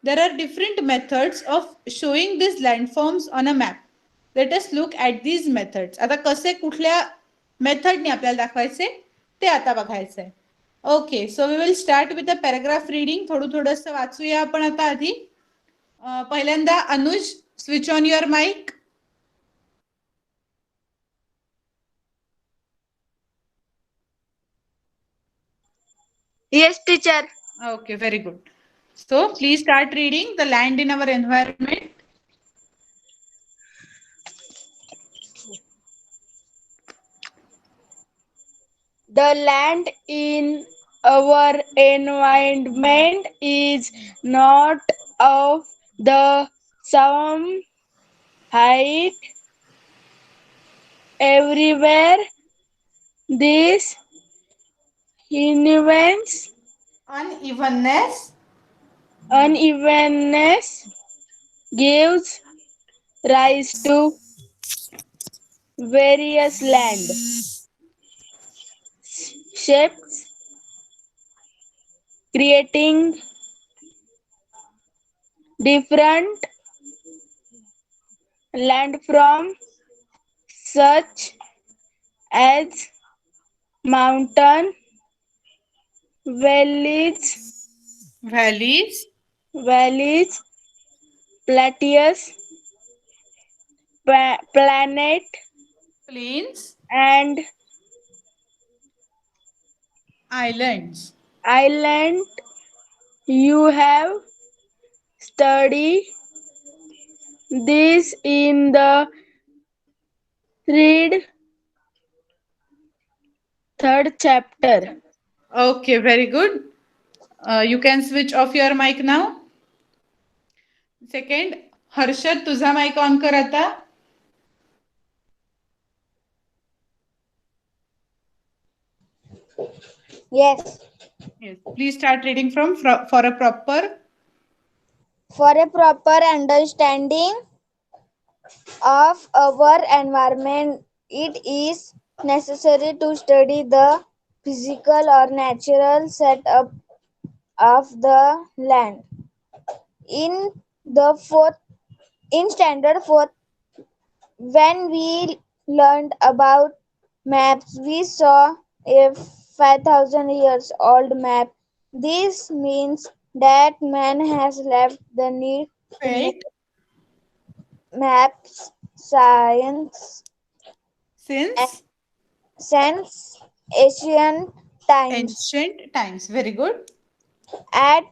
There are different methods of showing this landforms on a map. Let us look at these methods. आता कसे कुठल्या मेथडने आपल्याला दाखवायचे ते आता बघायचं आहे. Okay, so we will start with the paragraph reading. थोडंसं वाचूया आपण आता आधी. पहिल्यांदा Anuj, switch on your mic. Yes, teacher. Okay, very good. So please start reading. The land in our environment. The land in our environment is not of the same height everywhere. This unevenness gives rise to various land shapes creating different land from such as mountain, valleys, Valleys, valleys, plateaus, planet, plains, and islands. island. You have studied this in the third third chapter. Okay, very good. You can switch off your mic now. Second, Harshad तुझा माइक ऑन कर आता. Yes. Yes. Please start reading from for a proper. For a proper understanding of our environment, it is necessary to study the physical or natural setup of the land. In the standard fourth, when we learned about maps, we saw a 5,000 years old map. This means that man has left the need to make Felt maps science since since ancient times. ancient times. Very good. At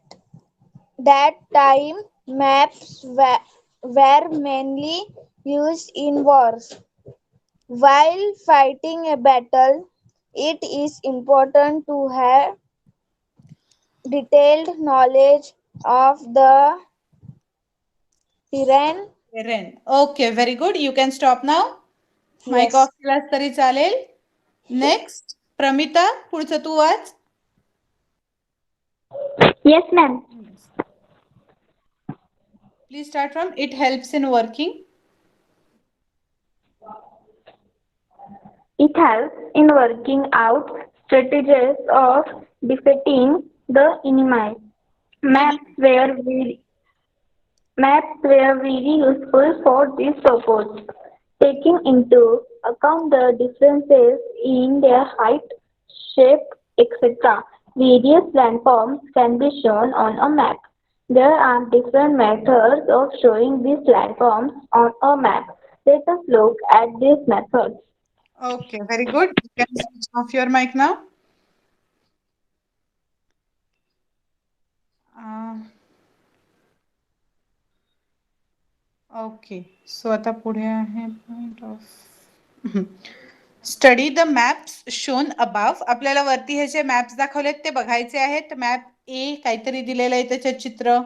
that time, maps were mainly used in wars. While fighting a battle, it is important to have detailed knowledge of the terrain. Terrain. Okay, very good. You can stop now. Mic off Yes. केलास तरी चालेल. नेक्स्ट, प्रमिता, पुढचं तू वाच. Yes, ma'am. Please start from it helps in working. It helps in working out strategies of defeating the enemy. Maps were very useful for this purpose, taking into account the differences in their height, shape, etc. Various landforms can be shown on a map. There are different methods of showing these landforms on a map. Let us look at these methods. Okay, very good. You can switch off your mic now. Okay, so आता पुढे आहे point of study the maps shown above. आपल्याला वरती हे जे मॅप्स दाखवलेत ते बघायचे आहेत. मॅप ए काहीतरी दिलेलं आहे त्याच्यात चित्र,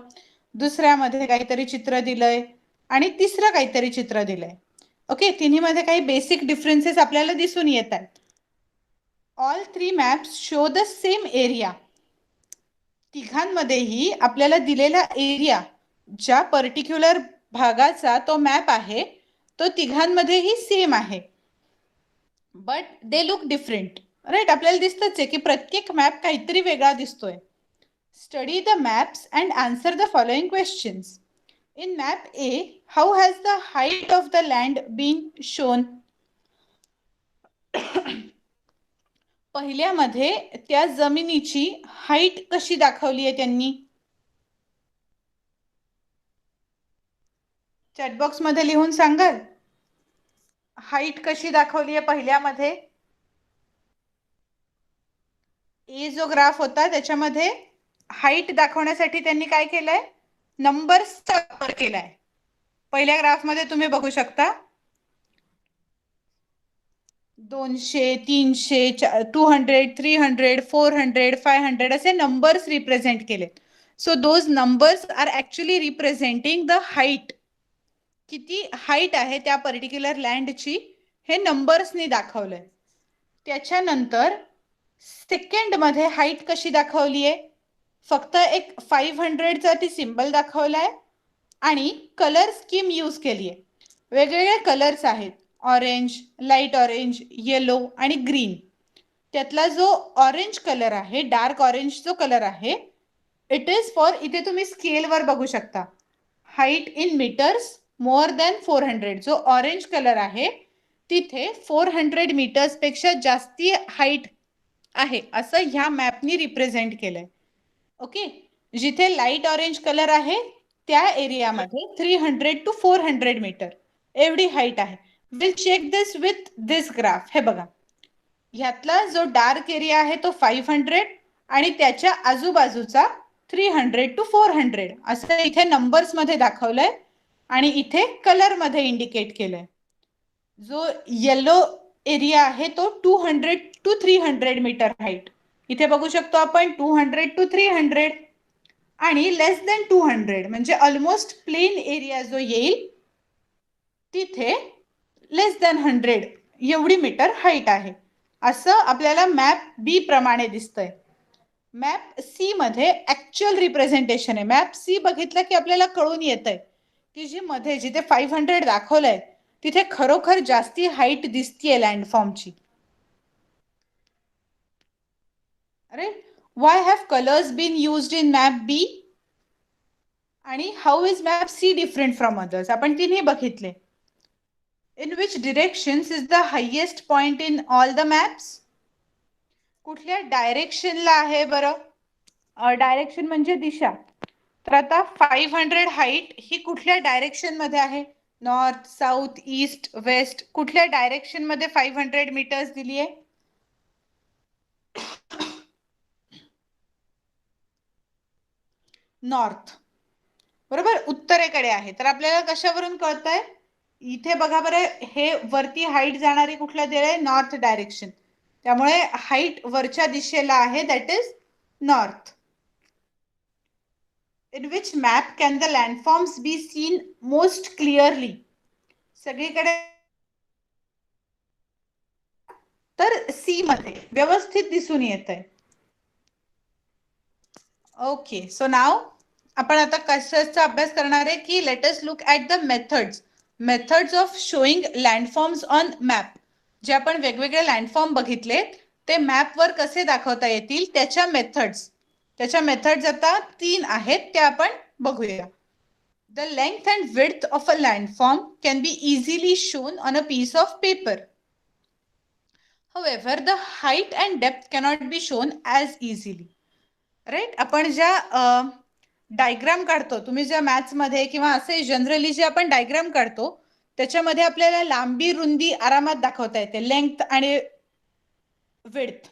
दुसऱ्यामध्ये काहीतरी चित्र दिलंय आणि तिसरं काहीतरी चित्र दिलंय. ओके, तिन्हीमध्ये काही बेसिक डिफरन्सेस आपल्याला दिसून येत आहेत. All three maps show the same area. तिघांमध्येही आपल्याला दिलेला एरिया, ज्या पर्टिक्युलर भागाचा तो मॅप आहे, तो तिघांमध्येही सेम आहे. But they look different. Right, आपल्याला दिसतच आहे की प्रत्येक मॅप काहीतरी वेगळा दिसतोय. Study the maps and answer the following questions. In map A, how has the height of the land been shown. पहिल्यामध्ये त्या जमिनीची हाईट कशी दाखवली आहे त्यांनी. चॅटबॉक्स मध्ये लिहून सांगाल हाईट कशी दाखवली आहे पहिल्यामध्ये. ए जो ग्राफ होता त्याच्यामध्ये हाईट दाखवण्यासाठी त्यांनी काय केलंय, नंबर्सचा वापर केलाय. पहिल्या ग्राफ मध्ये तुम्ही बघू शकता 200, 300, 200, 300, 400, 500 असे नंबर्स रिप्रेझेंट केलेत. So those numbers are actually representing the height. किती हाईट आहे त्या पर्टिक्युलर लँडची हे नंबर्सनी दाखवलंय. त्याच्यानंतर सेकंड मध्ये हाईट कशी दाखवली आहे, फक्त एक 500चा ती सिम्बल दाखवलाय आणि कलर स्कीम यूज केली आहे. वेगवेगळे कलर्स आहेत, ऑरेंज, लाईट ऑरेंज, येलो आणि ग्रीन. त्यातला जो ऑरेंज कलर आहे, डार्क ऑरेंज जो कलर आहे, इट इज फॉर, इथे तुम्ही स्केलवर बघू शकता, height in metres more than 400. जो ऑरेंज कलर आहे तिथे 400 मीटर्स पेक्षा जास्ती हाईट आहे असं ह्या मॅपनी रिप्रेझेंट केलंय. ओके, जिथे लाईट ऑरेंज कलर आहे त्या एरियामध्ये 300 to 400 मीटर एवढी हाईट आहे. Will check this with this graph. हे बघा, ह्यातला जो डार्क एरिया आहे तो 500 आणि त्याच्या आजूबाजूचा 300 to 400 असं इथे नंबर्स मध्ये दाखवलंय आणि इथे कलर मध्ये इंडिकेट केलंय. जो येलो एरिया आहे तो 200 to 300 मीटर हाईट. इथे बघू शकतो आपण 200 to 300 आणि लेस दॅन 200 म्हणजे ऑलमोस्ट प्लेन एरिया जो येईल तिथे लेस दॅन 100 एवढी मीटर हाईट आहे असं आपल्याला मॅप बी प्रमाणे दिसतंय. मॅप सी मध्ये ऍक्च्युअल रिप्रेझेंटेशन आहे. मॅप सी बघितलं की आपल्याला कळून येतंय की जी मध्ये जिथे 500 दाखवलंय तिथे खरोखर जास्ती हाईट दिसतीये लँडफॉर्मची. अरे, why have colors been used in map B आणि how is map C different from others? आपण तिन्ही बघितले. In which directions is the highest point in all the maps? कुठल्या डायरेक्शनला आहे बरं? डायरेक्शन म्हणजे दिशा. तर आता 500 हाईट ही कुठल्या डायरेक्शन मध्ये आहे? नॉर्थ, साऊथ, ईस्ट, वेस्ट, कुठल्या डायरेक्शन मध्ये 500 मीटर्स दिली आहे? नॉर्थ, बरोबर, उत्तरेकडे आहे. तर आपल्याला कशावरून कळतंय? इथे बघा बरं, हे वरती हाईट जाणारी कुठल्या दिलंय? North direction. त्यामुळे हाईट वरच्या दिशेला आहे, that is north. In which map can the landforms be seen most clearly? सगळीकडे तर सी मध्ये व्यवस्थित दिसून येत आहे. ओके, सो नाव आपण आता कशाचा अभ्यास करणार आहे की let us look at the methods of showing landforms on map. जे आपण वेगवेगळे लँडफॉर्म बघितले ते मॅपवर कसे दाखवता येतील त्याच्या मेथड्स आता 3 आहेत, त्या आपण बघूया. The length and width of a landform can be easily shown on a piece of paper. However, the height and depth cannot be shown as easily. Right, आपण ज्या डायग्राम काढतो, तुम्ही ज्या मॅथ्स मध्ये किंवा असे जनरली जे आपण डायग्राम काढतो त्याच्यामध्ये आपल्याला लांबी रुंदी आरामात दाखवता येते, लेंथ आणि विड्थ.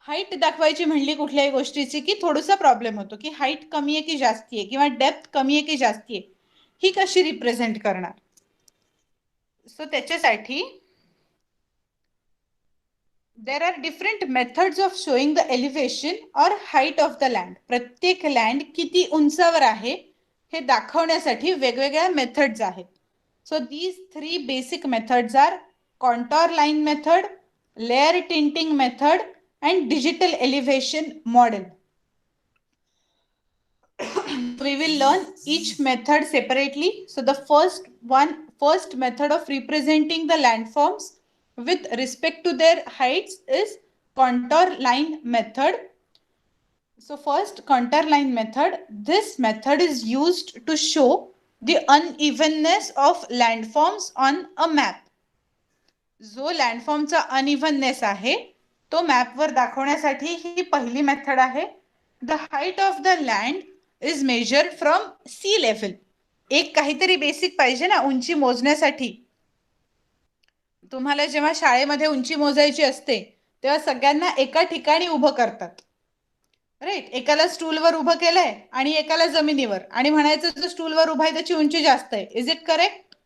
हाईट दाखवायची म्हणली कुठल्याही गोष्टीची की थोडासा प्रॉब्लेम होतो की हाईट कमी आहे की जास्ती आहे किंवा डेप्थ कमी आहे की जास्ती आहे, ही कशी रिप्रेझेंट करणार. सो त्याच्यासाठी there are different methods of showing the elevation or height of the land. प्रत्येक लँड किती उंचावर आहे हे दाखवण्यासाठी वेगवेगळ्या मेथड्स आहेत. So these 3 basic methods are contour line method, layer tinting method and digital elevation model. We will learn each method separately. So the first method of representing the landforms with respect to their heights is contour line method. So first, contour line method. This method is used to show the unevenness of landforms on a map. जो लँडफॉर्मचा अनइव्हननेस आहे तो मॅपवर दाखवण्यासाठी ही पहिली मेथड आहे. The height of the land is measured from sea level. एक काहीतरी बेसिक पाहिजे ना उंची मोजण्यासाठी. तुम्हाला जेव्हा शाळेमध्ये उंची मोजायची असते तेव्हा सगळ्यांना एका ठिकाणी उभं करतात, राईट. एकाला स्टूलवर उभं केलंय आणि एकाला जमिनीवर आणि म्हणायचं जो स्टूलवर उभा आहे त्याची उंची जास्त आहे. Is it correct?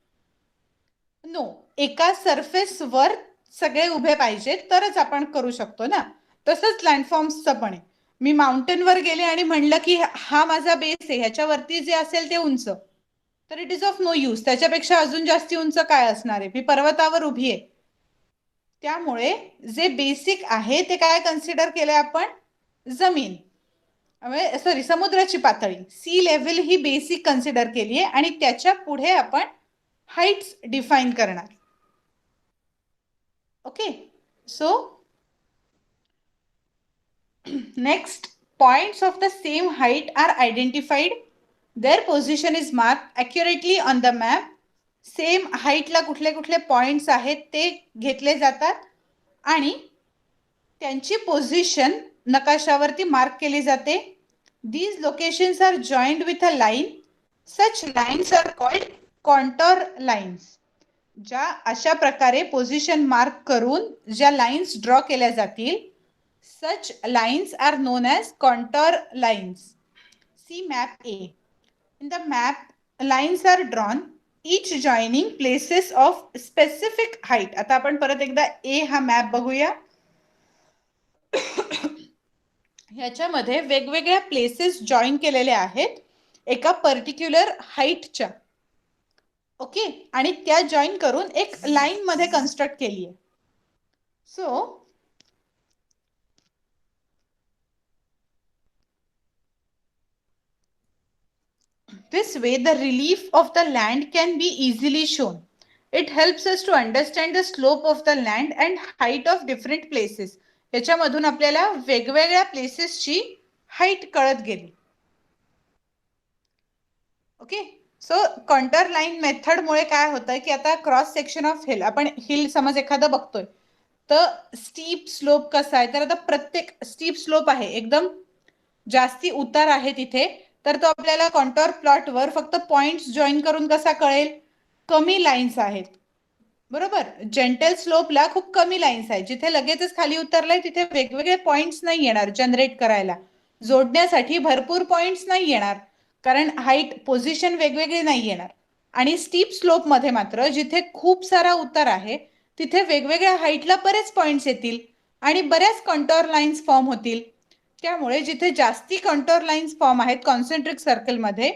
नो, एका सरफेसवर सगळे उभे पाहिजेत तरच आपण करू शकतो ना. तसंच लँडफॉर्म्सचं पण आहे. मी माउंटेनवर गेले आणि म्हणलं की हा माझा बेस आहे, ह्याच्यावरती जे असेल ते उंच, तर it is of no use. त्याच्यापेक्षा अजून जास्ती उंच काय असणार आहे? मी पर्वतावर उभी आहे. त्यामुळे जे बेसिक आहे ते काय कन्सिडर केलंय आपण? जमीन, सॉरी, समुद्राची पातळी, सी लेव्हल ही बेसिक कन्सिडर केली आहे आणि त्याच्या पुढे आपण हाईट्स डिफाईन करणार. Okay, so next points of the same height are identified. Their position is marked accurately on the map. Same हाईटला कुठले कुठले पॉइंट्स आहेत ते घेतले जातात आणि त्यांची पोझिशन नकाशावरती मार्क केली जाते. These locations are joined with a line. Such lines are called contour lines. ज्या अशा प्रकारे पोझिशन मार्क करून ज्या लाईन्स ड्रॉ केल्या जातील, such lines are known as contour lines. See map A. In the map, lines are drawn, each joining places of specific height. आता आपण परत एकदा A हा मॅप बघूया. ह्याच्यामध्ये वेगवेगळ्या प्लेसेस जॉईन केलेले आहेत एका पर्टिक्युलर हाईटच्या. ओके, आणि त्या जॉईन करून एक लाईन मध्ये कन्स्ट्रक्ट केली आहे. So this way the relief of the land can be easily shown. It helps us to understand the slope of the land and height of different places. याच्यामधून आपल्याला वेगवेगळ्या प्लेसेसची हाईट कळत गेली. Okay, so contour line method मुळे काय होतं की आता क्रॉस सेक्शन ऑफ हिल, आपण हिल समज एखादं बघतोय तर स्टीप स्लोप कसा आहे, तर आता प्रत्येक स्टीप स्लोप आहे, एकदम जास्ती उतार आहे तिथे, तर तो आपल्याला कॉन्टोर प्लॉटवर फक्त पॉइंट्स जॉईन करून कसा कळेल, कमी लाईन्स आहेत. बरोबर, जेंटल स्लोपला खूप कमी लाईन्स आहेत, जिथे लगेचच खाली उतरलंय तिथे वेगवेगळे पॉइंट्स नाही येणार जनरेट करायला, जोडण्यासाठी भरपूर पॉइंट्स नाही येणार, कारण हाईट पोझिशन वेगवेगळी नाही येणार. आणि स्टीप स्लोप मध्ये मात्र जिथे खूप सारा उतार आहे तिथे वेगवेगळ्या हाईटला बरेच पॉइंट्स येतील आणि बऱ्याच कंटोर लाईन्स फॉर्म होतील. त्यामुळे जिथे जास्ती कंटोर लाईन्स फॉर्म आहेत कॉन्सेंट्रिक सर्कलमध्ये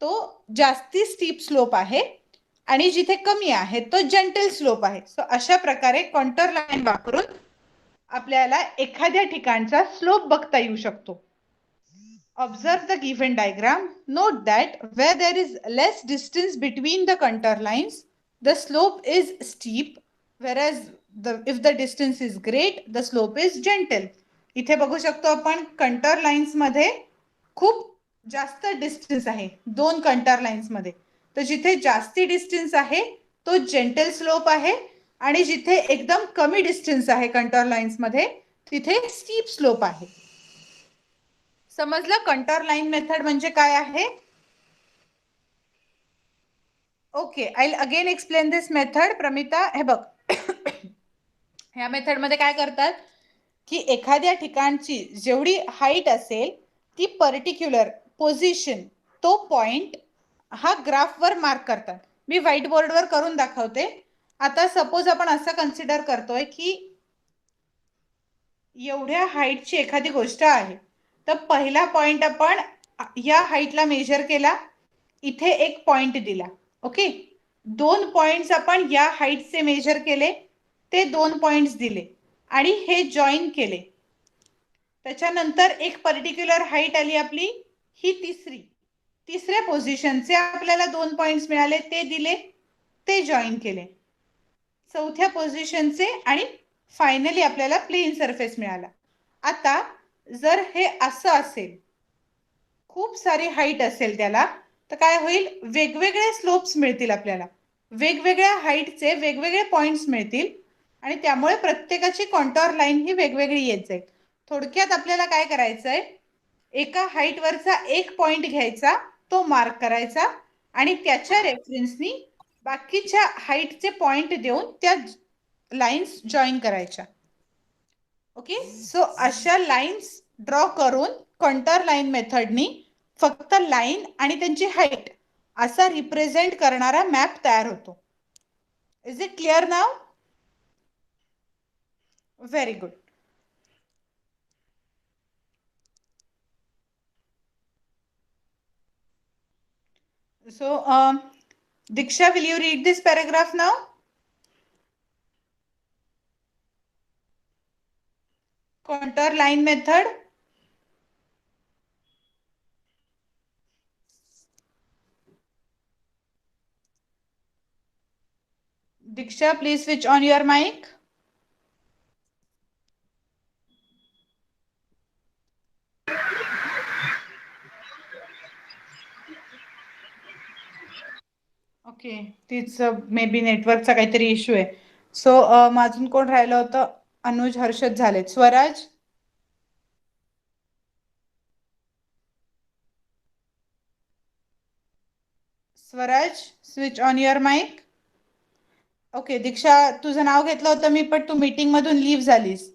तो जास्ती स्टीप स्लोप आहे आणि जिथे कमी आहे तो जेंटल स्लोप आहे. सो अशा प्रकारे कंटोर लाईन वापरून आपल्याला एखाद्या ठिकाणचा स्लोप बघता येऊ शकतो. Observe the given diagram. Note that where there is less distance between the contour lines, the slope is steep, whereas if the distance is great, the slope is gentle. इथे बघू शकतो आपण कंटोर लाईन्स मध्ये खूप जास्त डिस्टन्स आहे दोन कंटोर लाईन्स मध्ये, तर जिथे जास्ती डिस्टन्स आहे तो जेंटल स्लोप आहे आणि जिथे एकदम कमी डिस्टन्स आहे कंटोर लाईन्स मध्ये तिथे स्टीप स्लोप आहे. समजलं कंटोर लाईन मेथड म्हणजे काय आहे? Okay, I will again explain this method. Pramita, हे बघ, ह्या मेथड मध्ये काय करतात की एखाद्या ठिकाणची जेवढी हाईट असेल ती पर्टिक्युलर पोझिशन, तो पॉइंट हा ग्राफवर मार्क करतात. मी व्हाईट बोर्डवर करून दाखवते. आता सपोज आपण असं कन्सिडर करतोय की एवढ्या हाईटची एखादी गोष्ट आहे, तर पहिला पॉइंट आपण या हाईटला मेजर केला, इथे एक पॉइंट दिला. ओके, दोन पॉइंट्स आपण या हाईटचे मेजर केले, ते दोन पॉइंट्स दिले आणि हे जॉईन केले. त्याच्यानंतर एक पर्टिक्युलर हाईट आली आपली, ही तिसऱ्या पोझिशनचे आपल्याला दोन पॉइंट्स मिळाले, ते दिले, ते जॉईन केले. चौथ्या पोझिशनचे आणि फायनली आपल्याला प्लेन सरफेस मिळाला. आता जर हे असं असेल, खूप सारी हाईट असेल त्याला, तर काय होईल, वेगवेगळे स्लोप्स मिळतील आपल्याला, वेगवेगळ्या हाईटचे वेगवेगळे पॉइंट्स मिळतील आणि त्यामुळे प्रत्येकाची कॉन्टोर लाईन ही वेगवेगळी येत जाईल. थोडक्यात आपल्याला काय करायचंय, एका हाईटवरचा एक पॉइंट घ्यायचा, तो मार्क करायचा आणि त्याच्या रेफरन्सनी बाकीच्या हाईटचे पॉइंट देऊन त्या लाईन्स जॉईन करायच्या. ओके, सो अशा लाईन्स ड्रॉ करून कंटोर लाईन मेथडनी फक्त लाईन आणि त्यांची हाईट असा रिप्रेझेंट करणारा मॅप तयार होतो. Is it clear now? Very good. So, Diksha, will you read this paragraph now? Contour line method. Diksha, please switch on your mic. Okay, तीच मे बी नेटवर्कचा काहीतरी इश्यू आहे. सो अजून कोण राहिलं होतं? अनुज, हर्षद झालेत. Swaraj. Swaraj, switch on your mic. Okay, Diksha, तुझं नाव घेतलं होतं मी, पण तू मीटिंग मधून लीव्ह झालीस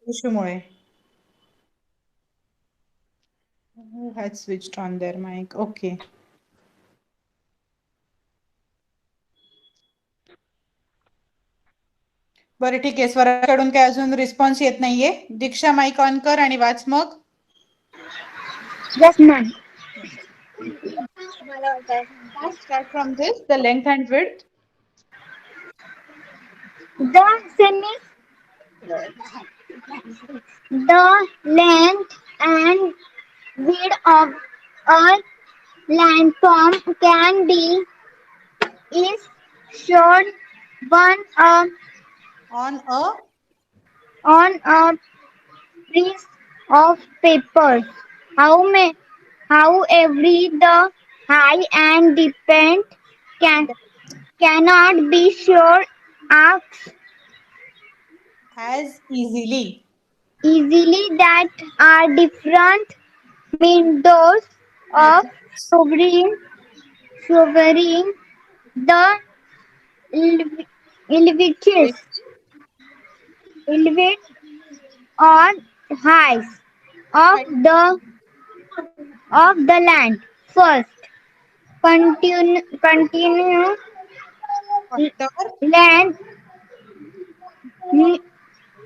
इश्यूमुळे. Who had switched on their mic? Okay. बरं, ठीक आहे. स्वराकडून काय अजून रिस्पॉन्स येत नाहीये. दीक्षा, माईक ऑन कर आणि वाच मग. Yes, ma'am. Start from this, the length and width. The length and width of a landform can be is shown one On a on a piece of paper. However, the height and depth cannot be shown as easily. that are different windows of covering the elevations or heights of the land. First, continue After land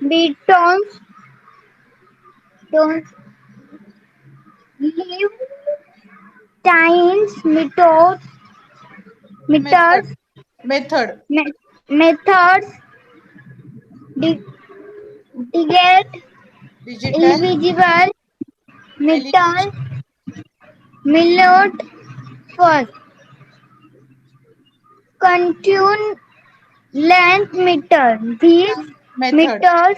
betones leave times method. meters Method. methods digit Digital. invisible metal Elevation. millot first continue length meter. This Method.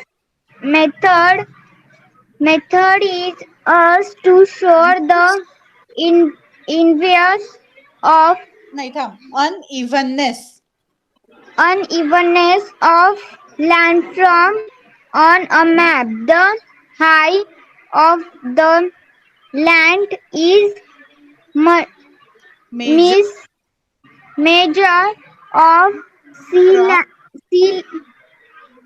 method is us to show the inverse of नाही थांब. Unevenness. unevenness of landform on a map. The height of the land is Major measure of from sea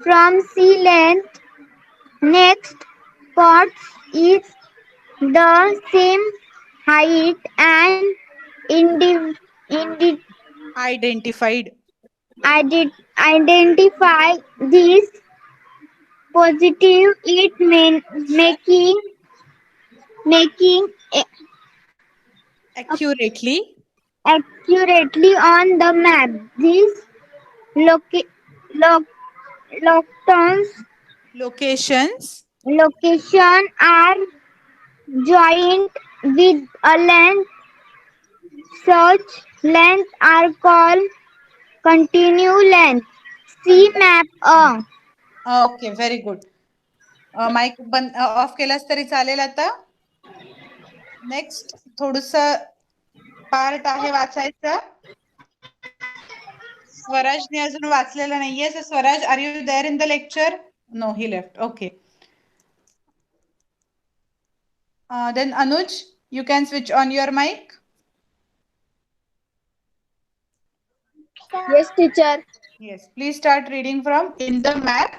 from sea length. Next part is the same height and identified. identify this positive it making Accurately. accurately on the map. These locations Locations are joined with a length. Such lengths are called continue length. See map A. Okay, very good. Mic बंद ऑफ केलास तरी चालेल आता. नेक्स्ट थोडस पार्ट आहे वाचायचं. स्वराजने अजून वाचलेलं नाहीये. So Swaraj, are you there in the lecture? No, he left. Okay. Then Anuj, you can switch on your mic. Yes, teacher. Yes, please start reading from in the map.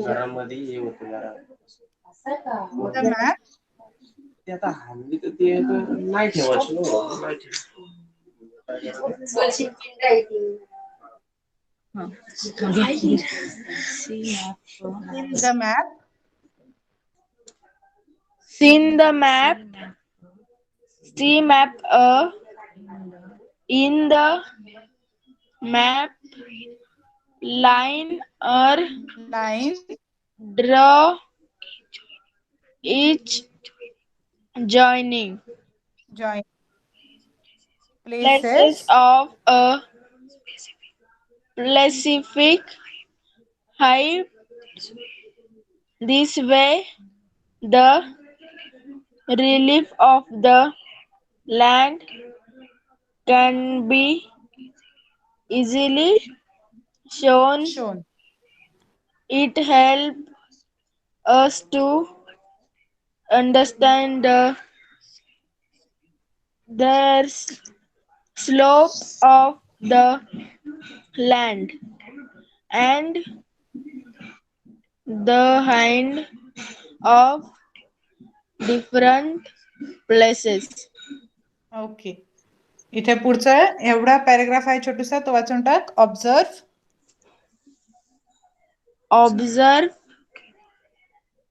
घरामध्ये हे होतं जरा The map. ते आता हल्ली तर ते नाही ठेवायचं ना, नाही In the map. In the map. See map A. In the map. Line or Line. draw each joining Join. places of a specific hive. This way, the relief of the land can be easily shown. Shown. It helps us to understand the slope of the land and the hind of different places. Okay. इथे पुढचा एवढा पॅराग्राफ आहे छोटूसा, तो वाचून टाक. Observe. Observe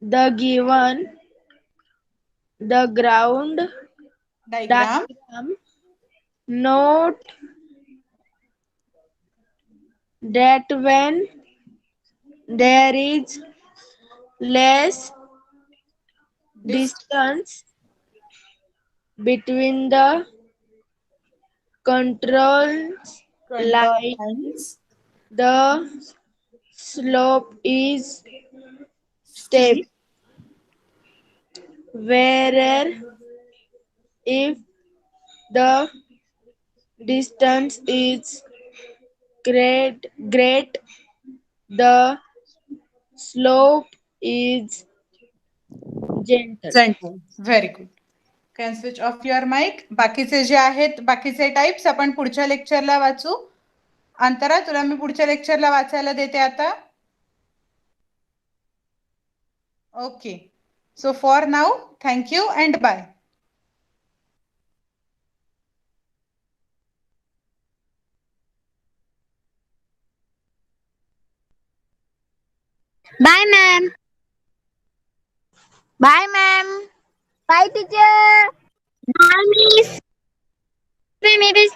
the given the ground diagram. diagram. Note that when there is less distance between the controls line, Lines. the slope is steep. Steep. Whereas if the distance is great, the slope is gentle. Gentle. Very good. Can switch off your mic. बाकीचे जे आहेत बाकीचे टाइप्स आपण पुढच्या लेक्चरला वाचू. अंतरा, तुला मी पुढच्या लेक्चरला वाचायला देते आता. Okay. So for now, thank you and bye. Bye, ma'am. Bye, ma'am. Bye, teacher. Bye, miss. Miss.